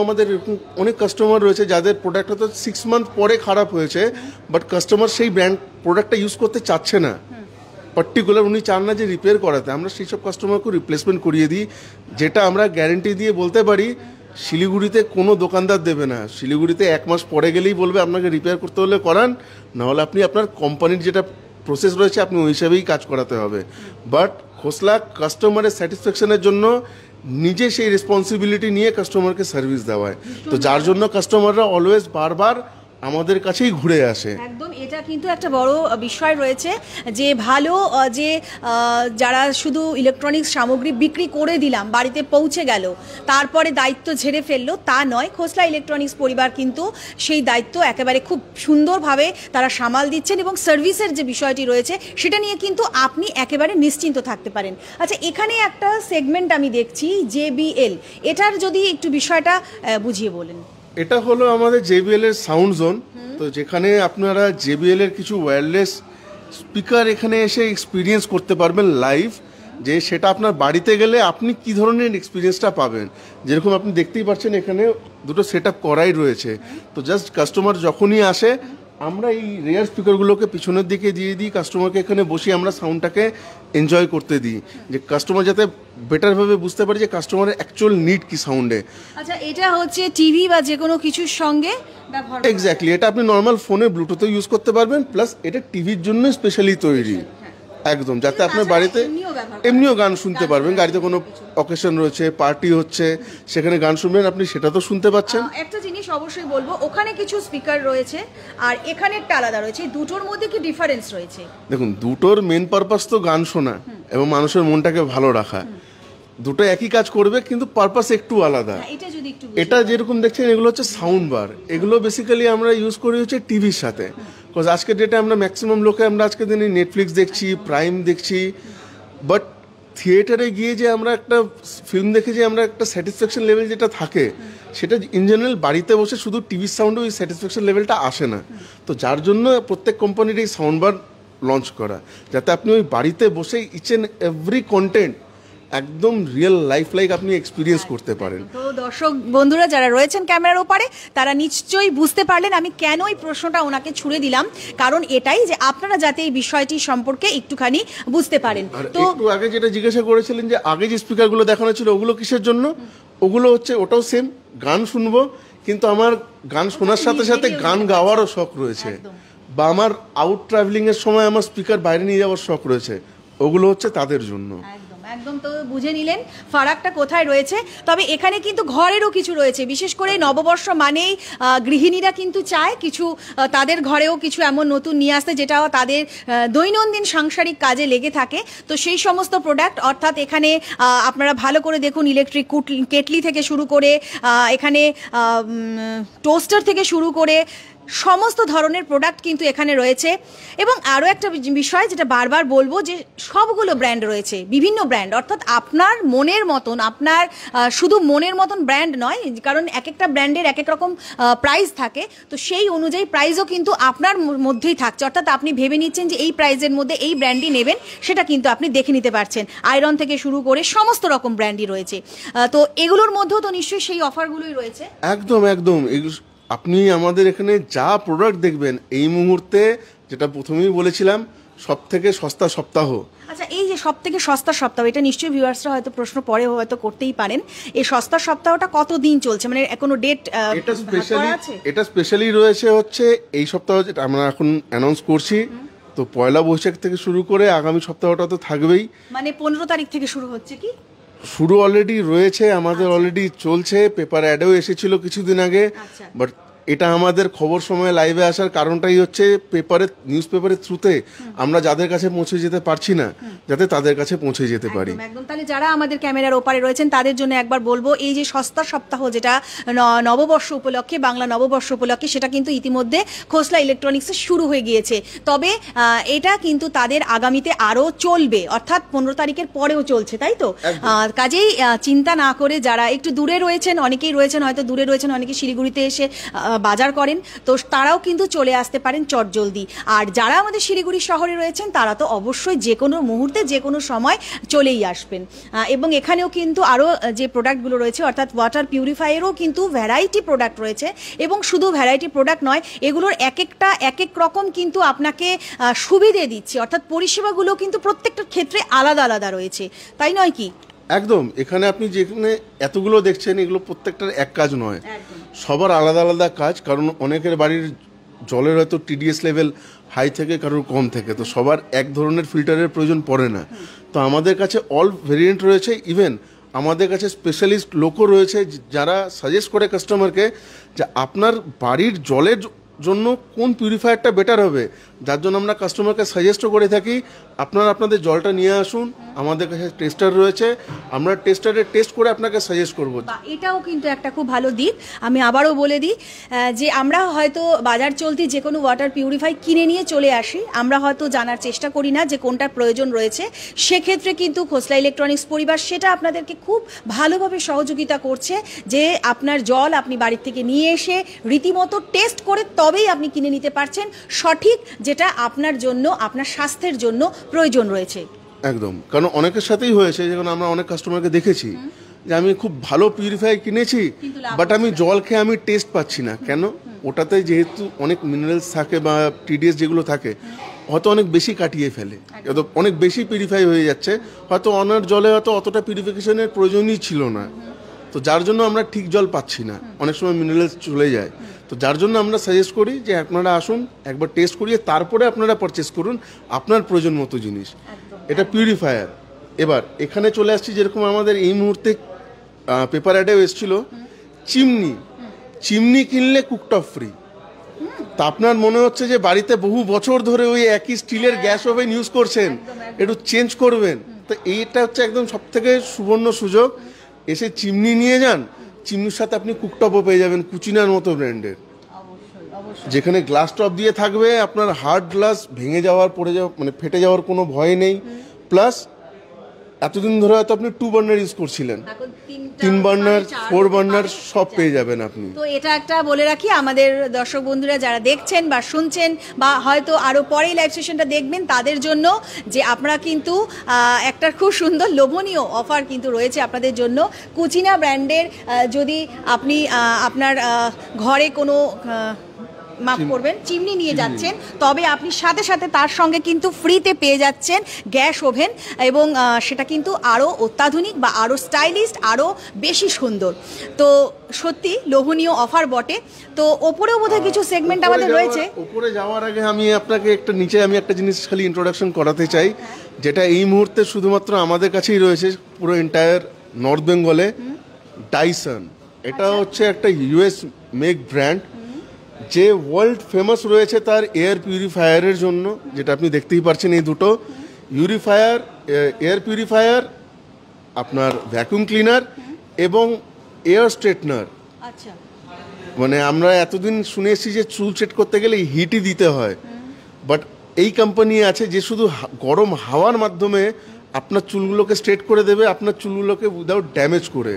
B: আমাদের এরকম অনেক কাস্টমার রয়েছে যাদের প্রোডাক্ট হয়তো 6 মান্থ পরে খারাপ হয়েছে, বাট কাস্টমার সেই ব্র্যান্ড প্রোডাক্টটা ইউজ করতে চাচ্ছে না, পার্টিকুলার উনি চান না যে রিপেয়ার করাতে। আমরা সেই সব কাস্টমারকে রিপ্লেসমেন্ট করিয়ে দিই, যেটা আমরা গ্যারেন্টি দিয়ে বলতে পারি শিলিগুড়িতে কোনো দোকানদার দেবে না। শিলিগুড়িতে 1 মাস পরে গেলেই বলবে আপনাকে রিপেয়ার করতে হলে করান, নাহলে আপনি আপনার কোম্পানির যেটা প্রসেস রয়েছে আপনি ওই হিসাবেই কাজ করাতে হবে। বাট খোসলা কাস্টমারের স্যাটিসফ্যাকশনের জন্য নিজে সেই রেসপন্সিবিলিটি নিয়ে কাস্টমারকে সার্ভিস দেওয়ায়, তো যার জন্য কাস্টমাররা অলওয়েজ বারবার আমাদের কাছেই ঘুরে আসে।
A: একদম, এটা কিন্তু একটা বড় বিষয় রয়েছে যে ভালো যে যারা শুধু ইলেকট্রনিক্স সামগ্রী বিক্রি করে দিলাম, বাড়িতে পৌঁছে গেল, তারপরে দায়িত্ব ঝেড়ে ফেললো, তা নয়। খোসলা ইলেকট্রনিক্স পরিবার কিন্তু সেই দায়িত্ব একেবারে খুব সুন্দরভাবে তারা সামাল দিচ্ছেন, এবং সার্ভিসের যে বিষয়টি রয়েছে সেটা নিয়ে কিন্তু আপনি একেবারে নিশ্চিন্ত থাকতে পারেন। আচ্ছা, এখানে একটা সেগমেন্ট আমি দেখছি JBL, এটার যদি একটু বিষয়টা বুঝিয়ে বলেন।
B: এটা হলো আমাদের JBL এর সাউন্ড জোন। তো যেখানে আপনারা JBL এর কিছু ওয়্যারলেস স্পিকার এখানে এসে এক্সপিরিয়েন্স করতে পারবেন লাইভ, যে সেটা আপনার বাড়িতে গেলে আপনি কি ধরনের এক্সপিরিয়েন্সটা পাবেন। যেরকম আপনি দেখতেই পাচ্ছেন এখানে দুটো সেট আপ করাই রয়েছে। তো জাস্ট কাস্টমার যখনই আসে আমরা এই রেয়ার স্পিকারগুলোকে পিছনের দিকে দিয়ে দিই, কাস্টমারকে এখানে বসিয়ে আমরা সাউন্ডটাকে এনজয় করতে দিই, যে কাস্টমার যাতে বেটারভাবে বুঝতে পারে যে কাস্টমারের অ্যাকচুয়াল নিড কি সাউন্ডে।
A: আচ্ছা, এটা হচ্ছে টিভি বা যে কোনো কিছুর সঙ্গে ব্যবহার করা।
B: এক্স্যাক্টলি, এটা আপনি নর্মাল ফোনে ব্লুটুথে ইউজ করতে পারবেন, প্লাস এটা টিভির জন্য স্পেশালি তৈরি, একদম, যাতে আপনার বাড়িতে এমনিও গান শুনতে পারবেন। গাড়িতে কোনো অকেশন রয়েছে, পার্টি হচ্ছে, সেখানে গান শুনবেন, আপনি সেটা তো শুনতে পাচ্ছেন।
A: একটা জিনিস অবশ্যই বলবো, ওখানে কিছু স্পিকার রয়েছে আর এখানেরটা আলাদা রয়েছে, দুটোর মধ্যে কি ডিফারেন্স রয়েছে?
B: দেখুন, দুটোর মেন পারপাস তো গান শোনা এবং মানুষের মনটাকে ভালো রাখা। দুটো একই কাজ করবে কিন্তু পারপাস একটু আলাদা। এটা যেরকম দেখছেন এগুলো হচ্ছে সাউন্ড বার, এগুলো বেসিক্যালি আমরা ইউজ করি হচ্ছে টিভির সাথে। বিকজ আজকের ডেটে আমরা ম্যাক্সিমাম লোকে আমরা আজকের দিনে নেটফ্লিক্স দেখছি, প্রাইম দেখছি, বাট থিয়েটারে গিয়ে যে আমরা একটা ফিল্ম দেখে যে আমরা একটা স্যাটিসফ্যাকশন লেভেল যেটা থাকে, সেটা ইন জেনারেল বাড়িতে বসে শুধু টিভির সাউন্ডে ওই স্যাটিসফ্যাকশন লেভেলটা আসে না। তো যার জন্য প্রত্যেক কোম্পানির এই সাউন্ড বার লঞ্চ করা, যাতে আপনি ওই বাড়িতে বসে ইচ অ্যান্ড এভরি কন্টেন্ট একদম রিয়েল লাইফ লাইক আপনি এক্সপিরিয়েন্স করতে পারেন।
A: তো দর্শক বন্ধুরা যারা রয়েছেন ক্যামেরার ওপারে, তারা নিশ্চয়ই বুঝতে পারলেন আমি কেন এই প্রশ্নটা ওনাকে ছুড়ে দিলাম, কারণ এটাই যে আপনারা যাতে এই বিষয়টি সম্পর্কে একটুখানি বুঝতে পারেন।
B: তো একটু আগে যেটা জিজ্ঞাসা করেছিলেন যে আগে যে স্পিকারগুলো দেখানো ছিল ওগুলো কিসের জন্য, ওগুলো হচ্ছে ওটাও সেম, গান শুনবো, কিন্তু আমার গান শোনার সাথে সাথে গান গাওয়ারও শখ রয়েছে, বা আমার আউট ট্রাভেলিং এর সময় আমার স্পিকার বাইরে নিয়ে যাওয়ার শখ রয়েছে, ওগুলো হচ্ছে তাদের জন্য।
A: একদম, তো বুঝে নিলেন ফারাকটা কোথায় রয়েছে। তবে এখানে কিন্তু ঘরেরও কিছু রয়েছে, বিশেষ করে নববর্ষ মানেই গৃহিণীরা কিন্তু চায় কিছু তাদের ঘরেও কিছু এমন নতুন নিয়ে আসতে, যেটা তাদের দৈনন্দিন সাংসারিক কাজে লেগে থাকে। তো সেই সমস্ত প্রোডাক্ট, অর্থাৎ এখানে আপনারা ভালো করে দেখুন, ইলেকট্রিক কেটলি থেকে শুরু করে এখানে টোস্টার থেকে শুরু করে সমস্ত ধরনের প্রোডাক্ট কিন্তু এখানে রয়েছে। এবং আরও একটা বিষয় যেটা বারবার বলবো, যে সবগুলো ব্র্যান্ড রয়েছে, বিভিন্ন ব্র্যান্ড, অর্থাৎ আপনার মনের মতন, আপনার শুধু মনের মতন ব্র্যান্ড নয়, কারণ এক একটা ব্র্যান্ডের এক এক রকম প্রাইস থাকে। তো সেই অনুযায়ী প্রাইসও কিন্তু আপনার মধ্যেই থাকছে, অর্থাৎ আপনি ভেবে নিচ্ছেন যে এই প্রাইসের মধ্যে এই ব্র্যান্ডই নেবেন, সেটা কিন্তু আপনি দেখে নিতে পারছেন। আয়রন থেকে শুরু করে সমস্ত রকম ব্র্যান্ডই রয়েছে। তো এগুলোর মধ্যেও তো নিশ্চয়ই সেই অফারগুলোই রয়েছে।
B: একদম একদম, আপনি আমাদের এখানে যা প্রোডাক্ট দেখবেন এই মুহূর্তে, যেটা প্রথমেই বলেছিলাম, সব থেকে সস্তা সপ্তাহ।
A: আচ্ছা, এই যে সব থেকে সস্তা সপ্তাহ, এটা নিশ্চয়ই ভিউয়ার্সরা হয়তো প্রশ্ন পরে হয়তো করতেই পারেন, এই সস্তা সপ্তাহটা কতদিন চলছে, মানে কোনো ডেট?
B: এটা স্পেশালি রয়েছে হচ্ছে এই সপ্তাহ, যেটা আমরা এখন অ্যানাউন্স করছি। তো পয়লা বৈশাখ থেকে শুরু করে আগামী সপ্তাহটা তো থাকবেই,
A: মানে 15 তারিখ থেকে শুরু হচ্ছে কি?
B: শুরু অলরেডি রয়েছে আমাদের, অলরেডি চলছে, পেপার অ্যাডেও এসেছিল কিছুদিন আগে। বাট এটা আমাদের খবর সময় লাইভে আসার কারণটাই হচ্ছে নিউজ পেপারের থ্রুতে আমরা যাদের কাছে পৌঁছে যেতে পারছি না, যাতে তাদের কাছে পৌঁছে যেতে পারি।
A: একদম, তাহলে যারা আমাদের ক্যামেরার ওপারে রয়েছেন তাদের জন্য একবার বলবো, এই যে সস্তা সপ্তাহ যেটা নববর্ষ উপলক্ষে, বাংলা নববর্ষ উপলক্ষে, সেটা কিন্তু ইতিমধ্যে খোসলা ইলেকট্রনিক্সে শুরু হয়ে গিয়েছে। তবে এটা কিন্তু তাদের আগামীতে আরও চলবে, অর্থাৎ 15 তারিখের পরেও চলছে, তাই তো? কাজেই চিন্তা না করে যারা একটু দূরে রয়েছেন, অনেকেই রয়েছেন হয়তো দূরে রয়েছেন, অনেকে শিলিগুড়িতে এসে বাজার করেন, তো তারাও কিন্তু চলে আসতে পারেন চটজলদি। আর যারা আমাদের শিলিগুড়ি শহরে রয়েছেন তারা তো অবশ্যই যে কোনো মুহূর্তে যে কোনো সময় চলেই আসবেন। এবং এখানেও কিন্তু আরও যে প্রোডাক্টগুলো রয়েছে অর্থাৎ ওয়াটার পিউরিফায়ারও কিন্তু ভ্যারাইটি প্রোডাক্ট রয়েছে, এবং শুধু ভ্যারাইটি প্রোডাক্ট নয়, এগুলোর এক এক রকম কিন্তু আপনাকে সুবিধে দিচ্ছে, অর্থাৎ পরিষেবাগুলো কিন্তু প্রত্যেকটা ক্ষেত্রে আলাদা আলাদা রয়েছে, তাই নয় কি?
B: একদম। এখানে আপনি যেখানে এতগুলো দেখছেন এগুলো প্রত্যেকটার এক কাজ নয়, সবার আলাদা আলাদা কাজ। কারণ অনেকের বাড়ির জলের হয়তো টিডিএস লেভেল হাই থেকে, কারোর কম থেকে, তো সবার এক ধরনের ফিল্টারের প্রয়োজন পড়ে না। তো আমাদের কাছে অল ভেরিয়েন্ট রয়েছে। ইভেন আমাদের কাছে স্পেশালিস্ট লোকও রয়েছে যারা সাজেস্ট করে কাস্টমারকে যে আপনার বাড়ির জলের জন্য কোন পিউরিফায়ারটা বেটার হবে, যার জন্য আমরা কাস্টমারকে সাজেস্টও করে থাকি আপনারা আপনাদের জলটা নিয়ে আসুন, আমাদের কাছে টেস্টার রয়েছে, আমরা টেস্টারে টেস্ট করে আপনাকে সাজেস্ট করবো।
A: এটাও কিন্তু একটা খুব ভালো দিক। আমি আবারও বলে দিই যে আমরা হয়তো বাজার চলতি যে কোনো ওয়াটার পিউরিফাই কিনে নিয়ে চলে আসি, আমরা হয়তো জানার চেষ্টা করি না যে কোনটার প্রয়োজন রয়েছে। সেক্ষেত্রে কিন্তু খোসলা ইলেকট্রনিক্স পরিবার সেটা আপনাদেরকে খুব ভালোভাবে সহযোগিতা করছে যে আপনার জল আপনি বাড়ির থেকে নিয়ে এসে রীতিমতো টেস্ট করে তবেই আপনি কিনে নিতে পারছেন সঠিক, যেটা আপনার জন্য আপনার স্বাস্থ্যের জন্য প্রয়োজন রয়েছে।
B: একদম। কারণ অনেকের সাথেই হয়েছে, যেমন আমরা অনেক কাস্টমারকে দেখেছি যে আমি খুব ভালো পিউরিফায়ার কিনেছি বাট আমি জল খেয়ে আমি টেস্ট পাচ্ছি না। কেন? ওটাতে যেহেতু অনেক মিনারেলস থাকে বা টিডিএস যেগুলো থাকে হয়তো অনেক বেশি কাটিয়ে ফেলে, অনেক বেশি পিউরিফাই হয়ে যাচ্ছে, হয়তো ওনার জলে হয়তো অতটা পিউরিফিকেশনের প্রয়োজনই ছিল না, তো যার জন্য আমরা ঠিক জল পাচ্ছি না, অনেক সময় মিনারেলস চলে যায়। তো যার জন্য আমরা সাজেস্ট করি যে আপনারা আসুন একবার টেস্ট করিয়ে তারপরে আপনারা পারচেস করুন আপনার প্রয়োজন মতো জিনিস। এটা পিউরিফায়ার। এবার এখানে চলে আসছি, যেরকম আমাদের এই মুহূর্তে পেপার অ্যাডেও এসেছিল চিমনি কিনলে কুকটপ ফ্রি। তা আপনার মনে হচ্ছে যে বাড়িতে বহু বছর ধরে ওই একই স্টিলের গ্যাস ওভেন ইউজ করছেন, একটু চেঞ্জ করবেন, তো এইটা হচ্ছে একদম সবথেকে সুবর্ণ সুযোগ। এসে চিমনি নিয়ে যান, চিমনির সাথে আপনি কুকটপও পেয়ে যাবেন কুচিনার মতো ব্র্যান্ডের, যেখানে গ্লাস টপ দিয়ে থাকবে, আপনার হার্ড গ্লাস ভেঙে যাওয়ার পড়ে যাওয়ার মানে ফেটে যাওয়ার কোনো ভয় নেই। প্লাস এতদিন ধরে হয়তো আপনি 2 বার্নার ইউজ করছিলেন, 3 বার্নার 4 বার্নার সব পেয়ে যাবেন আপনি।
A: তো এটা একটা বলে রাখি আমাদের দর্শক বন্ধুরা যারা দেখছেন বা শুনছেন বা হয়তো আরো পরে লাইভ সেশনটা দেখবেন তাদের জন্য, যে আপনারা কিন্তু একটা খুব সুন্দর লোভনীয় অফার কিন্তু রয়েছে আপনাদের জন্য। কুচিনা ব্র্যান্ডের যদি আপনি আপনার ঘরে কোনো মাফ করবেন চিমনি নিয়ে যাচ্ছেন, তবে আপনি সাথে সাথে তার সঙ্গে কিন্তু ফ্রিতে পেয়ে যাচ্ছেন গ্যাস ওভেন, এবং সেটা কিন্তু আরও অত্যাধুনিক বা আরও স্টাইলিস্ট, আরও বেশি সুন্দর। তো সত্যি লোভনীয় অফার বটে। তো ওপরেও বোধহয় কিছু সেগমেন্ট আমাদের রয়েছে।
B: ওপরে যাওয়ার আগে আমি আপনাকে একটা জিনিস খালি ইন্ট্রোডাকশন করাতে চাই, যেটা এই মুহূর্তে শুধুমাত্র আমাদের কাছেই রয়েছে পুরো এন্টায়ার নর্থ বেঙ্গলে। ডাইসন, এটা হচ্ছে একটা ইউএস মেক ব্র্যান্ড, যে ওয়ার্ল্ড ফেমাস রয়েছে তার এয়ার পিউরিফায়ারের জন্য, যেটা আপনি দেখতেই পাচ্ছেন এই দুটো এয়ার পিউরিফায়ার, আপনার ভ্যাকুয়াম ক্লিনার এবং এয়ার স্ট্রেটনার।
A: আচ্ছা,
B: মানে আমরা এতদিন শুনে এসেছি যে চুল সেট করতে গেলে হিটই দিতে হয়, বাট এই কোম্পানি আছে যে শুধু গরম হাওয়ার মাধ্যমে আপনার চুলগুলোকে স্ট্রেট করে দেবে, আপনার চুলগুলোকে উইদাউট ড্যামেজ করে।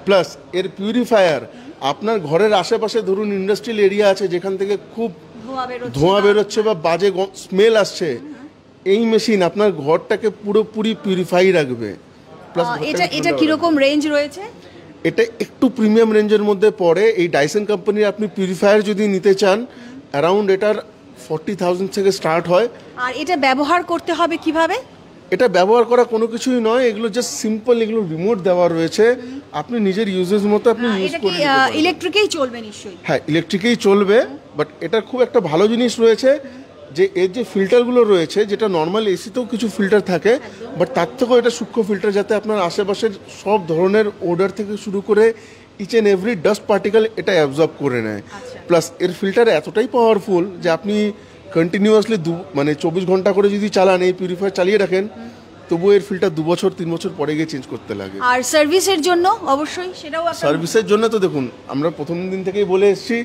B: প্লাস এর পিউরিফায়ার আপনার ঘরের আশেপাশে ধরুন ইন্ডাস্ট্রিয়াল এরিয়া আছে যেখান থেকে খুব ধোঁয়া বেরোচ্ছে বা বাজে স্মেল আসছে, এই মেশিন আপনার ঘরটাকে পুরোপুরি পিউরিফাই রাখবে। প্লাস
A: এটা কিরকম রেঞ্জ রয়েছে?
B: এটা একটু প্রিমিয়াম রেঞ্জের মধ্যে পড়ে। এই ডাইসন কোম্পানির আপনি পিউরিফায়ার যদি নিতে চান অ্যারাউন্ড এটার 40,000 থেকে স্টার্ট হয়।
A: আর এটা ব্যবহার করতে হবে কিভাবে?
B: এটা ব্যবহার করা কোনো কিছুই নয়, এগুলো জাস্ট সিম্পল, এগুলো রিমোট দেওয়া রয়েছে, আপনি নিজের ইউজেস মতো আপনি ইউজ করে নিতে পারবেন।
A: ইলেকট্রিকেই চলবে নিশ্চয়ই?
B: হ্যাঁ, ইলেকট্রিকেই চলবে, বাট এটা খুব একটা ভালো জিনিস রয়েছে যে এর যে ফিল্টারগুলো রয়েছে, যেটা নর্মাল এসিতেও কিছু ফিল্টার থাকে, বাট তার থেকেও এটা সূক্ষ্ম ফিল্টার, যাতে আপনার আশেপাশের সব ধরনের ওডার থেকে শুরু করে each and every dust particle এটা অ্যাবজর্ব করে নেয়। প্লাস এর ফিল্টার এতটাই পাওয়ারফুল যে আপনি কন্টিনিউয়াসলি 24 ঘন্টা করে যদি চালান, এই পিউরিফায়ার চালিয়ে রাখেন, তবু এর ফিল্টার 2 বছর 3 বছর পরে গিয়ে চেঞ্জ করতে লাগে।
A: আর সার্ভিসের জন্য অবশ্যই সেটাও
B: সার্ভিসের জন্য তো দেখুন আমরা প্রথম দিন থেকেই বলে এসেছি,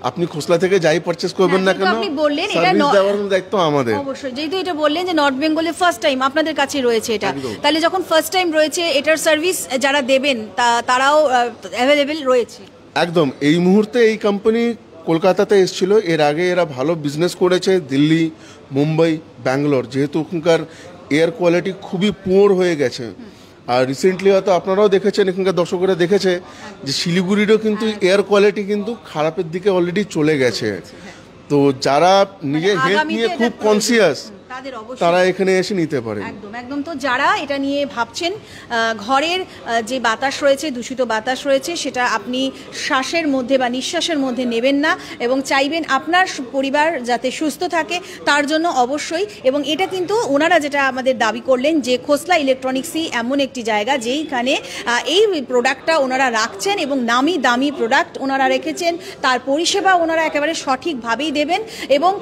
B: আপনি খোসলা থেকে যাই পারচেজ করবেন না কেন,
A: আপনি বললেন এটা
B: সার্ভিস দেওয়ার দায়িত্ব আমাদের।
A: অবশ্যই, যেহেতু এটা বললেন যে নর্থ বেঙ্গলে ফার্স্ট টাইম আপনাদের কাছে রয়েছে এটা, তাহলে যখন ফার্স্ট টাইম রয়েছে এটার সার্ভিস যারা দেবেন তারাও অ্যাভেলেবেল রয়েছে।
B: একদম, এই মুহূর্তে এই কোম্পানি কলকাতাতে এসেছিল। এর আগে এরা ভালো বিজনেস করেছে দিল্লি, মুম্বাই, ব্যাঙ্গালোর, যেহেতু ওখানকার এয়ার কোয়ালিটি খুবই পুয়ার হয়ে গেছে। আর রিসেন্টলি হয়তো আপনারাও দেখেছেন, এখানকার দর্শকরা দেখেছে যে শিলিগুড়িরও কিন্তু এয়ার কোয়ালিটি কিন্তু খারাপের দিকে অলরেডি চলে গেছে। তো যারা নিজের হেলথ নিয়ে খুব কনসিয়াস তারা এখানে এসে নিতে পারে।
A: একদম একদম। তো যারা এটা নিয়ে ভাবছেন, ঘরের যে বাতাস রয়েছে, দূষিত বাতাস রয়েছে, সেটা আপনি শ্বাসের মধ্যে বা নিঃশ্বাসের মধ্যে নেবেন না এবং চাইবেন আপনার পরিবার যাতে সুস্থ থাকে তার জন্য অবশ্যই। এবং এটা কিন্তু ওনারা যেটা আমাদের দাবি করলেন যে খোসলা ইলেকট্রনিক্সই এমন একটি জায়গা যেইখানে এই প্রোডাক্টটা ওনারা রাখছেন এবং নামি দামি প্রোডাক্ট ওনারা রেখেছেন, তার পরিষেবা ওনারা একেবারে সঠিকভাবেই দেবেন এবং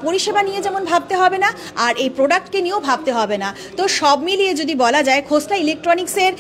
A: পরিষেবা নিয়ে যেমন ভাবতে হবে না আর এই প্রোডাক্টকে নিয়েও ভাবতে হবে না। তো সব মিলিয়ে যদি বলা যায় খোসলা ইলেকট্রনিক্সের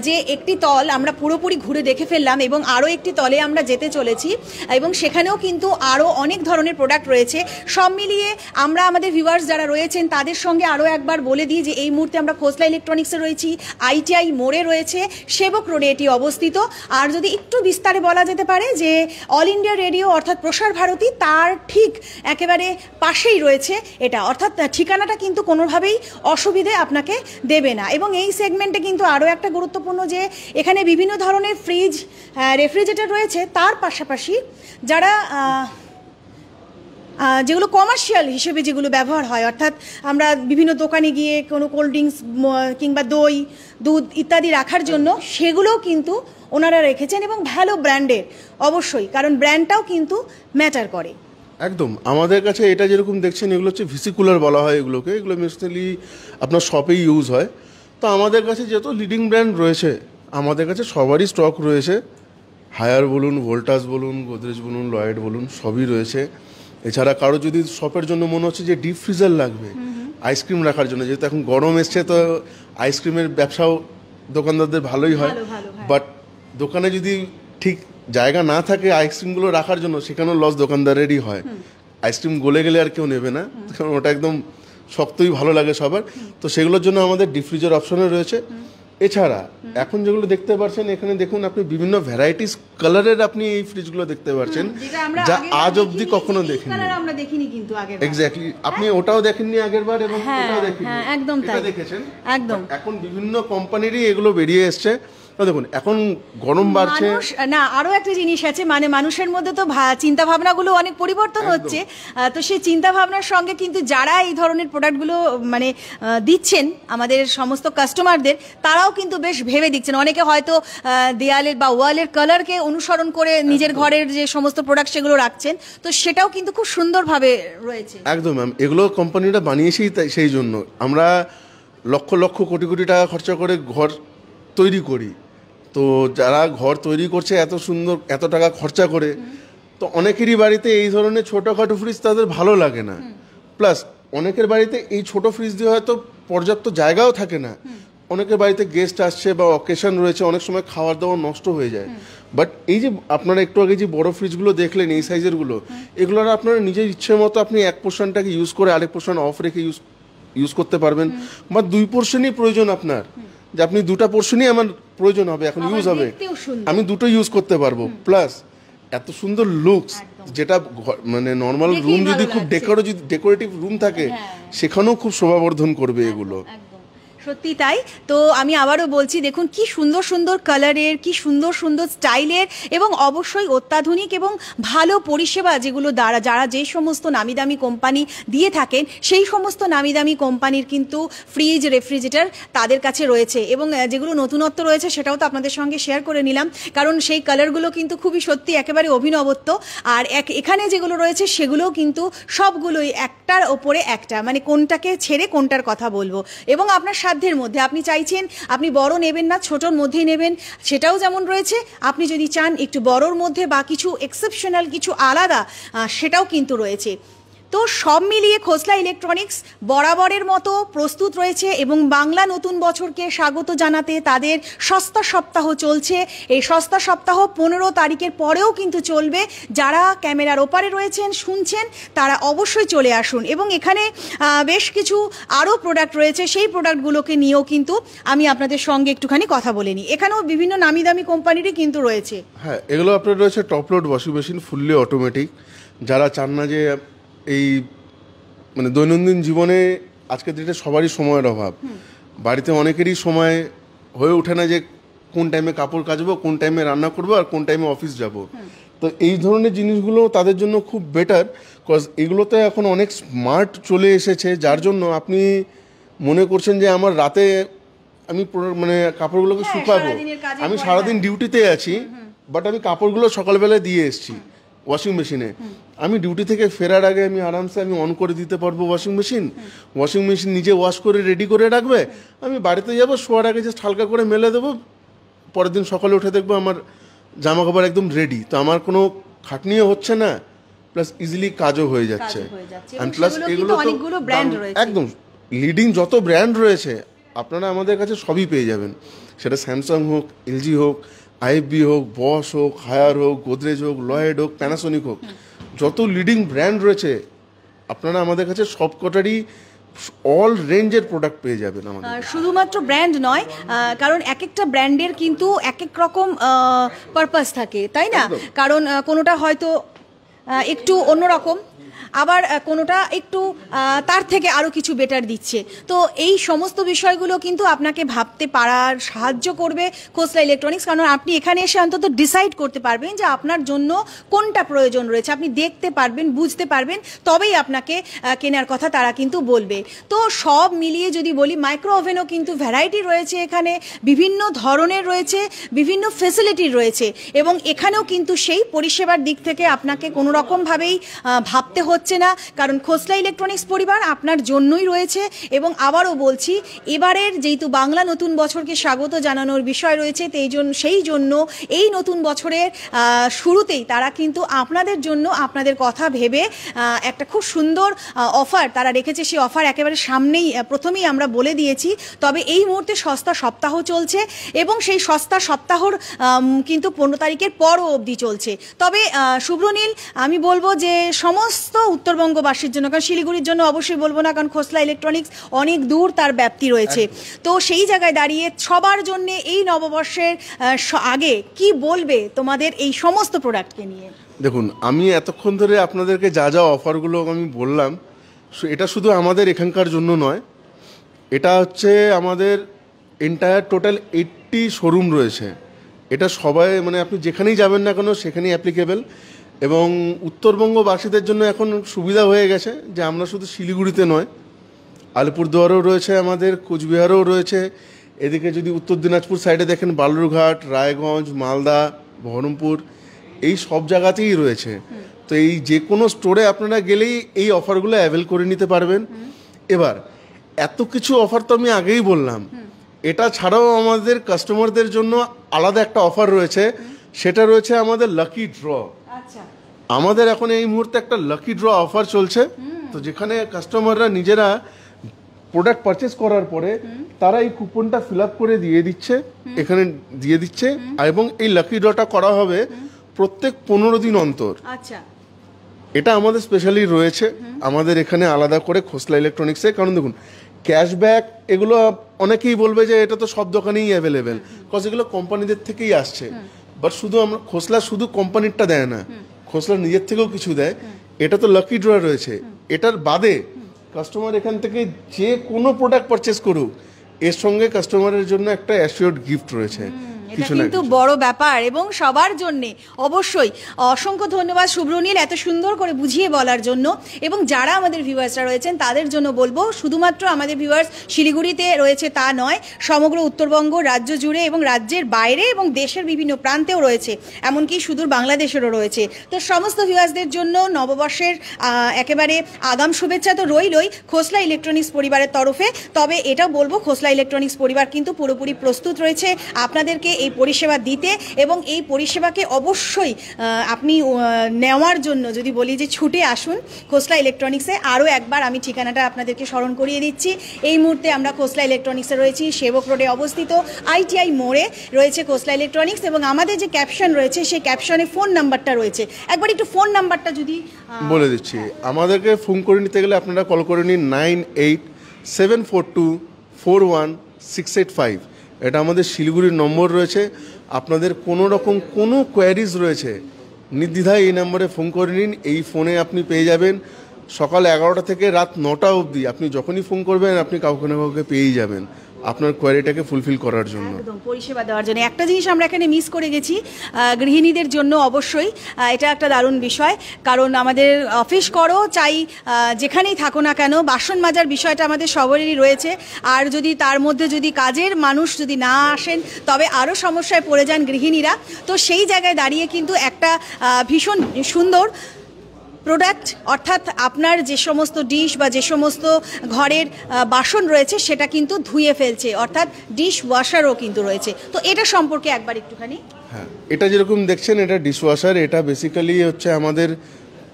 A: যে একটি তল আমরা পুরোপুরি ঘুরে দেখে ফেললাম এবং আরও একটি তলে আমরা যেতে চলেছি এবং সেখানেও কিন্তু আরও অনেক ধরনের প্রোডাক্ট রয়েছে। সব মিলিয়ে আমরা আমাদের ভিউয়ার্স যারা রয়েছেন তাদের সঙ্গে আরও একবার বলে দিই যে এই মুহূর্তে আমরা খোসলা ইলেকট্রনিক্সে রয়েছি, ITI মোড়ে রয়েছে, সেবক রোডে এটি অবস্থিত। আর যদি একটু বিস্তারে বলা যেতে পারে যে অল ইন্ডিয়া রেডিও অর্থাৎ প্রসার ভারতী তার ঠিক একেবারে পাশেই রয়েছে এটা, অর্থাৎ ঠিকানাটা কিন্তু কোনোভাবেই অসুবিধে আপনাকে দেবে না। এবং এই সেগমেন্টে কিন্তু আরও একটা গুরুত্বপূর্ণ যে এখানে বিভিন্ন ধরনের ফ্রিজ, রেফ্রিজারেটর রয়েছে, তার পাশাপাশি যারা যেগুলো কমার্শিয়াল হিসেবে যেগুলো ব্যবহার হয়, অর্থাৎ আমরা বিভিন্ন দোকানে গিয়ে কোনো কোল্ড ড্রিঙ্কস কিংবা দই, দুধ ইত্যাদি রাখার জন্য সেগুলোও কিন্তু ওনারা রেখেছেন এবং ভালো ব্র্যান্ডের অবশ্যই, কারণ ব্র্যান্ডটাও কিন্তু ম্যাটার করে।
B: একদম। আমাদের কাছে এটা যেরকম দেখছেন এগুলো হচ্ছে ভিসিকুলার বলা হয় এগুলোকে, এগুলো মেনলি আপনার শপেই ইউজ হয়। তো আমাদের কাছে যত লিডিং ব্র্যান্ড রয়েছে আমাদের কাছে সবারই স্টক রয়েছে, হায়ার বলুন, ভোল্টাস বলুন, গোদরেজ বলুন, লয়েড বলুন, সবই রয়েছে। এছাড়া কারো যদি শপের জন্য মনে হচ্ছে যে ডিপ ফ্রিজার লাগবে আইসক্রিম রাখার জন্য, যেহেতু এখন গরম এসছে তো আইসক্রিমের ব্যবসাও দোকানদারদের ভালোই হয়, বাট দোকানে যদি ঠিক জায়গা না থাকে আইসক্রিমগুলো রাখার জন্য সেখানেও লস দোকানদারেরই হয়। আইসক্রিম গলে গেলে আর কেউ নেবে না, কারণ ওটা একদম শক্তই ভালো লাগে সবার। তো সেগুলোর জন্য আমাদের ডিপ ফ্রিজার অপশনে রয়েছে। এছাড়া এখন যেগুলো দেখতে পাচ্ছেন এখানে দেখুন আপনি বিভিন্ন ভ্যারাইটিস কালারের আপনি এই ফ্রিজগুলো দেখতে পাচ্ছেন যা আজ অবধি কখনো দেখিনি। এক্স্যাক্টলি, আপনি ওটাও দেখেননি আগের বার এবং ওটাও দেখেননি, একদম তাই দেখেছেন। একদম এখন বিভিন্ন কোম্পানিরই এগুলো বেরিয়ে এসছে। দেখুন এখন গরম বাড়ছে
A: না, আরো একটা জিনিস আছে, মানে মানুষের মধ্যে তো চিন্তা ভাবনাগুলো অনেক পরিবর্তন হচ্ছে। তো সেই চিন্তা ভাবনার সঙ্গে কিন্তু যারা এই ধরনের প্রোডাক্টগুলো মানে দিচ্ছেন আমাদের সমস্ত কাস্টমারদের, তারাও কিন্তু বেশ ভেবে দিচ্ছেন। অনেকে হয়তো দেয়ালের বা ওয়ালের কালারকে অনুসরণ করে নিজের ঘরের যে সমস্ত প্রোডাক্ট সেগুলো রাখছেন, তো সেটাও কিন্তু খুব সুন্দরভাবে রয়েছে।
B: একদম ম্যাম, এগুলো কোম্পানিটা বানিয়েছেই তাই, সেই জন্য আমরা লক্ষ লক্ষ কোটি কোটি টাকা খরচা করে ঘর তৈরি করি। তো যারা ঘর তৈরি করছে এত সুন্দর এত টাকা খরচা করে, তো অনেকেরই বাড়িতে এই ধরনের ছোটোখাটো ফ্রিজ তাদের ভালো লাগে না। প্লাস অনেকের বাড়িতে এই ছোট ফ্রিজ দিয়ে হয়তো পর্যাপ্ত জায়গাও থাকে না, অনেকের বাড়িতে গেস্ট আসছে বা অকেশন রয়েছে, অনেক সময় খাওয়ার দাওয়ার নষ্ট হয়ে যায়। বাট এই যে আপনারা একটু আগে যে বড় ফ্রিজগুলো দেখলেন এই সাইজেরগুলো, এগুলো আপনারা নিজের ইচ্ছে মতো আপনি এক পোর্শনটাকে ইউজ করে আরেক পোর্শন অফ রেখে ইউজ করতে পারবেন, বা দুই পোর্শনই প্রয়োজন আপনার, যে আপনি দুটা পোর্শনই আমার প্রয়োজন হবে এখন ইউজ হবে, আমি দুটো ইউজ করতে পারবো। প্লাস এত সুন্দর লুকস, যেটা মানে নর্মাল রুম যদি খুব ডেকোরেটিভ রুম থাকে সেখানেও খুব শোভাবর্ধন করবে এগুলো।
A: সত্যি তাই। তো আমি আবারও বলছি, দেখুন কি সুন্দর সুন্দর কালারের, কি সুন্দর সুন্দর স্টাইলের এবং অবশ্যই অত্যাধুনিক এবং ভালো পরিষেবা যেগুলো দ্বারা যারা যে সমস্ত নামি দামি কোম্পানি দিয়ে থাকেন সেই সমস্ত নামি দামি কোম্পানির কিন্তু ফ্রিজ, রেফ্রিজারেটর তাদের কাছে রয়েছে। এবং যেগুলো নতুনত্ব রয়েছে সেটাও তো আপনাদের সঙ্গে শেয়ার করে নিলাম, কারণ সেই কালারগুলো কিন্তু খুবই সত্যি একেবারে অভিনবত্ব। আর এখানে যেগুলো রয়েছে সেগুলোও কিন্তু সবগুলোই একটার ওপরে একটা, মানে কোনটাকে ছেড়ে কোনটার কথা বলবো। এবং আপনার সাধ্যের মধ্যে আপনি চাইছেন আপনি বড় নেবেন না, ছোটোর মধ্যেই নেবেন, সেটাও যেমন রয়েছে। আপনি যদি চান একটু বড়োর মধ্যে বা কিছু এক্সেপশনাল কিছু আলাদা, সেটাও কিন্তু রয়েছে। তো সব মিলিয়ে খোসলা ইলেকট্রনিক্স বরাবরের মতো প্রস্তুত রয়েছে এবং বাংলা নতুন বছরকে স্বাগত জানাতে তাদের সস্তা সপ্তাহ চলছে। এই সস্তা সপ্তাহ 15 তারিখের পরেও কিন্তু চলবে। যারা ক্যামেরার ওপারে রয়েছেন শুনছেন তারা অবশ্যই চলে আসুন। এবং এখানে বেশ কিছু আরও প্রোডাক্ট রয়েছে, সেই প্রোডাক্টগুলোকে নিয়েও কিন্তু আমি আপনাদের সঙ্গে একটুখানি কথা বলে নিই। এখানেও বিভিন্ন নামি দামি কোম্পানিরই কিন্তু রয়েছে।
B: হ্যাঁ, এগুলো আপনার রয়েছে top load washing machine, fully automatic, যারা চান না যে এই মানে দৈনন্দিন জীবনে আজকের দিনে সবারই সময়ের অভাব, বাড়িতে অনেকেরই সময় হয়ে ওঠে না যে কোন টাইমে কাপড় কাচবো, কোন টাইমে রান্না করবো, আর কোন টাইমে অফিস যাব। তো এই ধরনের জিনিসগুলো তাদের জন্য খুব বেটার, কজ এগুলোতে এখন অনেক স্মার্ট চলে এসেছে, যার জন্য আপনি মনে করছেন যে আমার রাতে আমি মানে কাপড়গুলোকে শুকাবো, আমি সারাদিন ডিউটিতে আছি, বাট আমি কাপড়গুলো সকালবেলা দিয়ে এসেছি ওয়াশিং মেশিনে, আমি ডিউটি থেকে ফেরার আগে আমি আরামসে আমি অন করে দিতে পারবো ওয়াশিং মেশিন নিজে ওয়াশ করে রেডি করে রাখবে, আমি বাড়িতে যাবো, শোয়ার আগে জাস্ট হালকা করে মেলে দেবো, পরের দিন সকালে উঠে দেখবো আমার জামা কাপড় একদম রেডি। তো আমার কোনো খাটনিও হচ্ছে না, প্লাস ইজিলি কাজও হয়ে যাচ্ছে।
A: এন্ড প্লাস এগুলো অনেকগুলো ব্র্যান্ড রয়েছে,
B: একদম লিডিং যত ব্র্যান্ড রয়েছে আপনারা আমাদের কাছে সবই পেয়ে যাবেন, সেটা স্যামসাং হোক, এলজি হোক, আইএফবি হোক, বস হোক, হায়ার হোক, গোদরেজ হোক, লয়েড হোক, প্যানাসোনিক হোক, যত লিডিং ব্র্যান্ড রয়েছে আপনারা আমাদের কাছে সবকটারই অল রেঞ্জের প্রোডাক্ট পেয়ে যাবেন আমাদের।
A: শুধুমাত্র ব্র্যান্ড নয়, কারণ এক একটা ব্র্যান্ডের কিন্তু এক এক রকম পারপাস থাকে, তাই না? কারণ কোনোটা হয়তো একটু অন্যরকম, আবার কোনোটা একটু তার থেকে আরও কিছু বেটার দিচ্ছে। তো এই সমস্ত বিষয়গুলো কিন্তু আপনাকে ভাবতে পারার সাহায্য করবে খোসলা ইলেকট্রনিক্স, কারণ আপনি এখানে এসে অন্তত ডিসাইড করতে পারবেন যে আপনার জন্য কোনটা প্রয়োজন রয়েছে, আপনি দেখতে পারবেন, বুঝতে পারবেন, তবেই আপনাকে কেনার কথা তারা কিন্তু বলবে। তো সব মিলিয়ে যদি বলি, মাইক্রো ওভেনও কিন্তু ভ্যারাইটি রয়েছে এখানে, বিভিন্ন ধরনের রয়েছে, বিভিন্ন ফেসিলিটি রয়েছে, এবং এখানেও কিন্তু সেই পরিষেবার দিক থেকে আপনাকে কোনো রকমভাবেই ভাবতে হচ্ছে না, কারণ খোসলা ইলেকট্রনিক্স পরিবার আপনার জন্যই রয়েছে। এবং আবারও বলছি, এবারের যেহেতু বাংলা নতুন বছরকে স্বাগত জানানোর বিষয় রয়েছে, সেই জন্য এই নতুন বছরের শুরুতেই তারা কিন্তু আপনাদের জন্য, আপনাদের কথা ভেবে একটা খুব সুন্দর অফার তারা রেখেছে। সেই অফার একেবারে সামনেই প্রথমেই আমরা বলে দিয়েছি, তবে এই মুহূর্তে সস্তা সপ্তাহ চলছে, এবং সেই সস্তা সপ্তাহর কিন্তু 15 তারিখের পরও অবধি চলছে। তবে শুভ্রনীল, আমি বলবো যে সমস্ত উত্তরবঙ্গবাসীর জন্য, কারণ শিলিগুড়ির জন্য অবশ্যই বলবো না, কারণ খোসলা ইলেকট্রনিক্স অনেক দূর তার ব্যাপ্তি রয়েছে, তো সেই জায়গায় দাঁড়িয়ে সবার জন্য এই নববর্ষের আগে কি বলবে তোমাদের এই সমস্ত প্রোডাক্টকে নিয়ে?
B: দেখুন, আমি এতক্ষণ ধরে আপনাদেরকে যা যা অফারগুলো আমি বললাম, এটা শুধু আমাদের এখানকার জন্য নয়, এটা হচ্ছে আমাদের এন্টায়ার টোটাল 80 শোরুম রয়েছে, এটা সবাই মানে আপনি যেখানেই যাবেন না কেন সেখানেই অ্যাপ্লিকেবল। এবং উত্তরবঙ্গবাসীদের জন্য এখন সুবিধা হয়ে গেছে যে আমরা শুধু শিলিগুড়িতে নয়, আলিপুরদুয়ারেও রয়েছে, আমাদের কোচবিহারেও রয়েছে, এদিকে যদি উত্তর দিনাজপুর সাইডে দেখেন বালুরঘাট, রায়গঞ্জ, মালদা, বহরমপুর, এই সব জায়গাতেই রয়েছে। তো এই যে কোনো স্টোরে আপনারা গেলেই এই অফারগুলো অ্যাভেল করে নিতে পারবেন। এবার এত কিছু অফার তো আমি আগেই বললাম, এটা ছাড়াও আমাদের কাস্টমারদের জন্য আলাদা একটা অফার রয়েছে, সেটা রয়েছে আমাদের লাকি ড্র। আমাদের এখন এই মুহূর্তে একটা লাকি ড্র অফার চলছে, তো যেখানে কাস্টমাররা নিজেরা প্রোডাক্ট পারচেস করার পরে তারা এই কুপনটা ফিল আপ করে দিয়ে দিচ্ছে, এখানে দিয়ে দিচ্ছে, এবং এই লাকি ড্রটা করা হবে প্রত্যেক 15 দিন অন্তর।
A: আচ্ছা,
B: এটা আমাদের স্পেশালি রয়েছে আমাদের এখানে আলাদা করে খোসলা ইলেকট্রনিক্সে। কারণ দেখুন, ক্যাশব্যাক এগুলো অনেকেই বলবে যে এটা তো সব দোকানেই অ্যাভেলেবেল, কজ এগুলো কোম্পানিদের থেকেই আসছে, বাট শুধু আমরা খোসলা শুধু কোম্পানিরটা দেয় না, খোসলা নিজের থেকেও কিছু দেয়। এটা তো লাকি ড্র রয়েছে, এটার বাদে কাস্টমার এখান থেকে যে কোনো প্রোডাক্ট পারচেস করুক, এর সঙ্গে কাস্টমারের জন্য একটা অ্যাসিওর্ড গিফট রয়েছে।
A: এটা কিন্তু বড় ব্যাপার, এবং সবার জন্য অবশ্যই অসংখ্য ধন্যবাদ শুভ্রনীল এত সুন্দর করে বুঝিয়ে বলার জন্য। এবং যারা আমাদের ভিউয়ার্সরা রয়েছেন তাদের জন্য বলবো, শুধুমাত্র আমাদের ভিউয়ার্স শিলিগুড়িতে রয়েছে তা নয়, সমগ্র উত্তরবঙ্গ রাজ্য জুড়ে এবং রাজ্যের বাইরে এবং দেশের বিভিন্ন প্রান্তেও রয়েছে, এমনকি সুদূর বাংলাদেশেরও রয়েছে। তো সমস্ত ভিউয়ার্সদের জন্য নববর্ষের একেবারে আগাম শুভেচ্ছা তো রইলই খোসলা ইলেকট্রনিক্স পরিবারের তরফে। তবে এটাও বলবো, খোসলা ইলেকট্রনিক্স পরিবার কিন্তু পুরোপুরি প্রস্তুত রয়েছে আপনাদেরকে এই পরিষেবা দিতে, এবং এই পরিষেবাকে অবশ্যই আপনি নেওয়ার জন্য যদি বলি যে ছুটে আসুন খোসলা ইলেকট্রনিক্সে। আরও একবার আমি ঠিকানাটা আপনাদেরকে স্মরণ করিয়ে দিচ্ছি। এই মুহূর্তে আমরা খোসলা ইলেকট্রনিক্সে রয়েছি, সেবক রোডে অবস্থিত, আইটিআই মোড়ে রয়েছে খোসলা ইলেকট্রনিক্স। এবং আমাদের যে ক্যাপশন রয়েছে সেই ক্যাপশনে ফোন নাম্বারটা রয়েছে, একবার একটু ফোন নাম্বারটা যদি
B: বলে দিচ্ছি। আমাদেরকে ফোন করে নিতে গেলে আপনারা কল করে নিন 9874241685। এটা আমাদের শিলিগুড়ির নম্বর রয়েছে। আপনাদের কোনো রকম কোনো কোয়ারিজ রয়েছে, নির্দ্বিধায় এই নম্বরে ফোন করে নিন। এই ফোনে আপনি পেয়ে যাবেন সকাল 11টা থেকে রাত 9টা অবধি। আপনি যখনই ফোন করবেন আপনি কাউকে না কাউকে পেয়েই যাবেন আপনার কোয়ারিটাকে ফুলফিল করার জন্য,
A: একদম পরিষেবা দেওয়ার জন্য। একটা জিনিস আমরা এখানে মিস করে গেছি, গৃহিণীদের জন্য অবশ্যই এটা একটা দারুণ বিষয়, কারণ আমাদের অফিস করো চাই যেখানেই থাকো না কেন, বাসন মাজার বিষয়টা আমাদের সবারই রয়েছে। আর যদি তার মধ্যে যদি কাজের মানুষ যদি না আসেন তবে আরও সমস্যায় পড়ে যান গৃহিণীরা। তো সেই জায়গায় দাঁড়িয়ে কিন্তু একটা ভীষণ সুন্দর প্রোডাক্ট, অর্থাৎ আপনার যে সমস্ত ডিশ বা যে সমস্ত ঘরের বাসন রয়েছে সেটা কিন্তু ধুয়ে ফেলছে, অর্থাৎ ডিশ ওয়াশারও কিন্তু রয়েছে। তো এটা সম্পর্কে একবার একটুখানি।
B: হ্যাঁ, এটা যেরকম দেখছেন এটা ডিশওয়াশার। এটা বেসিক্যালি হচ্ছে আমাদের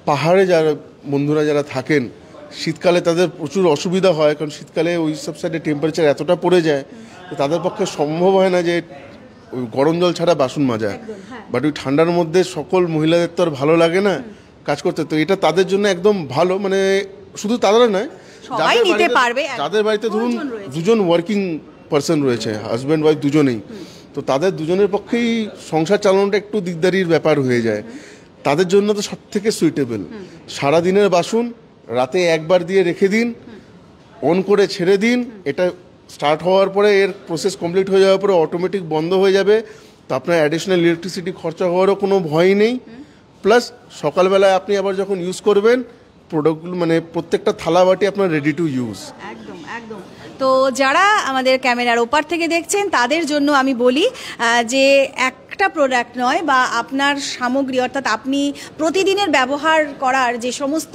B: পাহাড়ে যারা বন্ধুরা যারা থাকেন, শীতকালে তাদের প্রচুর অসুবিধা হয়, কারণ শীতকালে ওই সব সাইডে টেম্পারেচার এতটা পড়ে যায় তাদের পক্ষে সম্ভব হয় না যে ওই গরম জল ছাড়া বাসন মাজা। বাট ওই ঠান্ডার মধ্যে সকল মহিলাদের তো আর ভালো লাগে না কাজ করতে, তো এটা তাদের জন্য একদম ভালো। মানে শুধু তারা নয়,
A: সবাই নিতে পারবে।
B: যাদের বাড়িতে ধরুন দুজন ওয়ার্কিং পারসন রয়েছে, হাজব্যান্ড ওয়াইফ দুজনেই, তো তাদের দুজনের পক্ষেই সংসার চালানোটা একটু দিকদারির ব্যাপার হয়ে যায়। তাদের জন্য তো সব থেকে সুইটেবল। সারাদিনের বাসন রাতে একবার দিয়ে রেখে দিন, অন করে ছেড়ে দিন, এটা স্টার্ট হওয়ার পরে এর প্রসেস কমপ্লিট হয়ে যাওয়ার পরে অটোমেটিক বন্ধ হয়ে যাবে। তো আপনার অ্যাডিশনাল ইলেকট্রিসিটি খরচা হওয়ারও কোনো ভয় নেই। প্লাস সকালবেলায় আপনি আবার যখন ইউজ করবেন প্রোডাক্টগুলো মানে প্রত্যেকটা থালা বাটি আপনার রেডি টু ইউজ।
A: একদম একদম। তো যারা আমাদের ক্যামেরার ওপার থেকে দেখছেন তাদের জন্য আমি বলি যে একটা প্রোডাক্ট নয় বা আপনার সামগ্রী, অর্থাৎ আপনি প্রতিদিনের ব্যবহার করার যে সমস্ত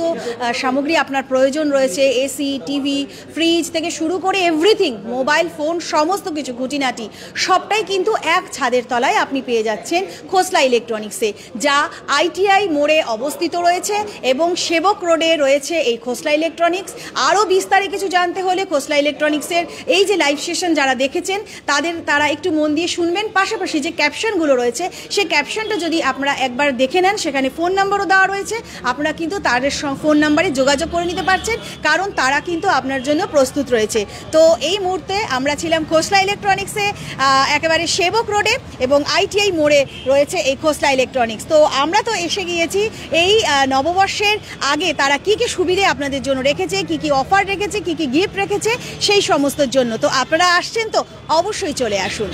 A: সামগ্রী আপনার প্রয়োজন রয়েছে, এসি, টিভি, ফ্রিজ থেকে শুরু করে এভরিথিং, মোবাইল ফোন, সমস্ত কিছু খুঁটিনাটি সবটাই কিন্তু এক ছাদের তলায় আপনি পেয়ে যাচ্ছেন খোসলা ইলেকট্রনিক্সে, যা ITI মোড়ে অবস্থিত রয়েছে এবং সেবক রোডে রয়েছে এই খোসলা ইলেকট্রনিক্স। আরও বিস্তারে কিছু জানতে হলে খোসলা ইলেকট্রনিক্সের এই যে লাইভ সেশন যারা দেখেছেন তারা একটু মন দিয়ে শুনবেন। পাশাপাশি যে ক্যাপশনগুলো রয়েছে সেই ক্যাপশনটা যদি আপনারা একবার দেখে নেন, সেখানে ফোন নাম্বারও দেওয়া রয়েছে, আপনারা কিন্তু তাদের ফোন নাম্বারে যোগাযোগ করে নিতে পারছেন, কারণ তারা কিন্তু আপনার জন্য প্রস্তুত রয়েছে। তো এই মুহূর্তে আমরা ছিলাম খোসলা ইলেকট্রনিক্সে, একেবারে সেবক রোডে এবং ITI মোড়ে রয়েছে এই খোসলা ইলেকট্রনিক্স। তো আমরা তো এসে গিয়েছি এই নববর্ষের আগে তারা কি কি সুবিধে আপনাদের জন্য রেখেছে, কি কি অফার রেখেছে, কি কি গিফট রেখেছে সেই সমস্তর জন্য। তো আপনারা আসছেন তো অবশ্যই চলে আসুন।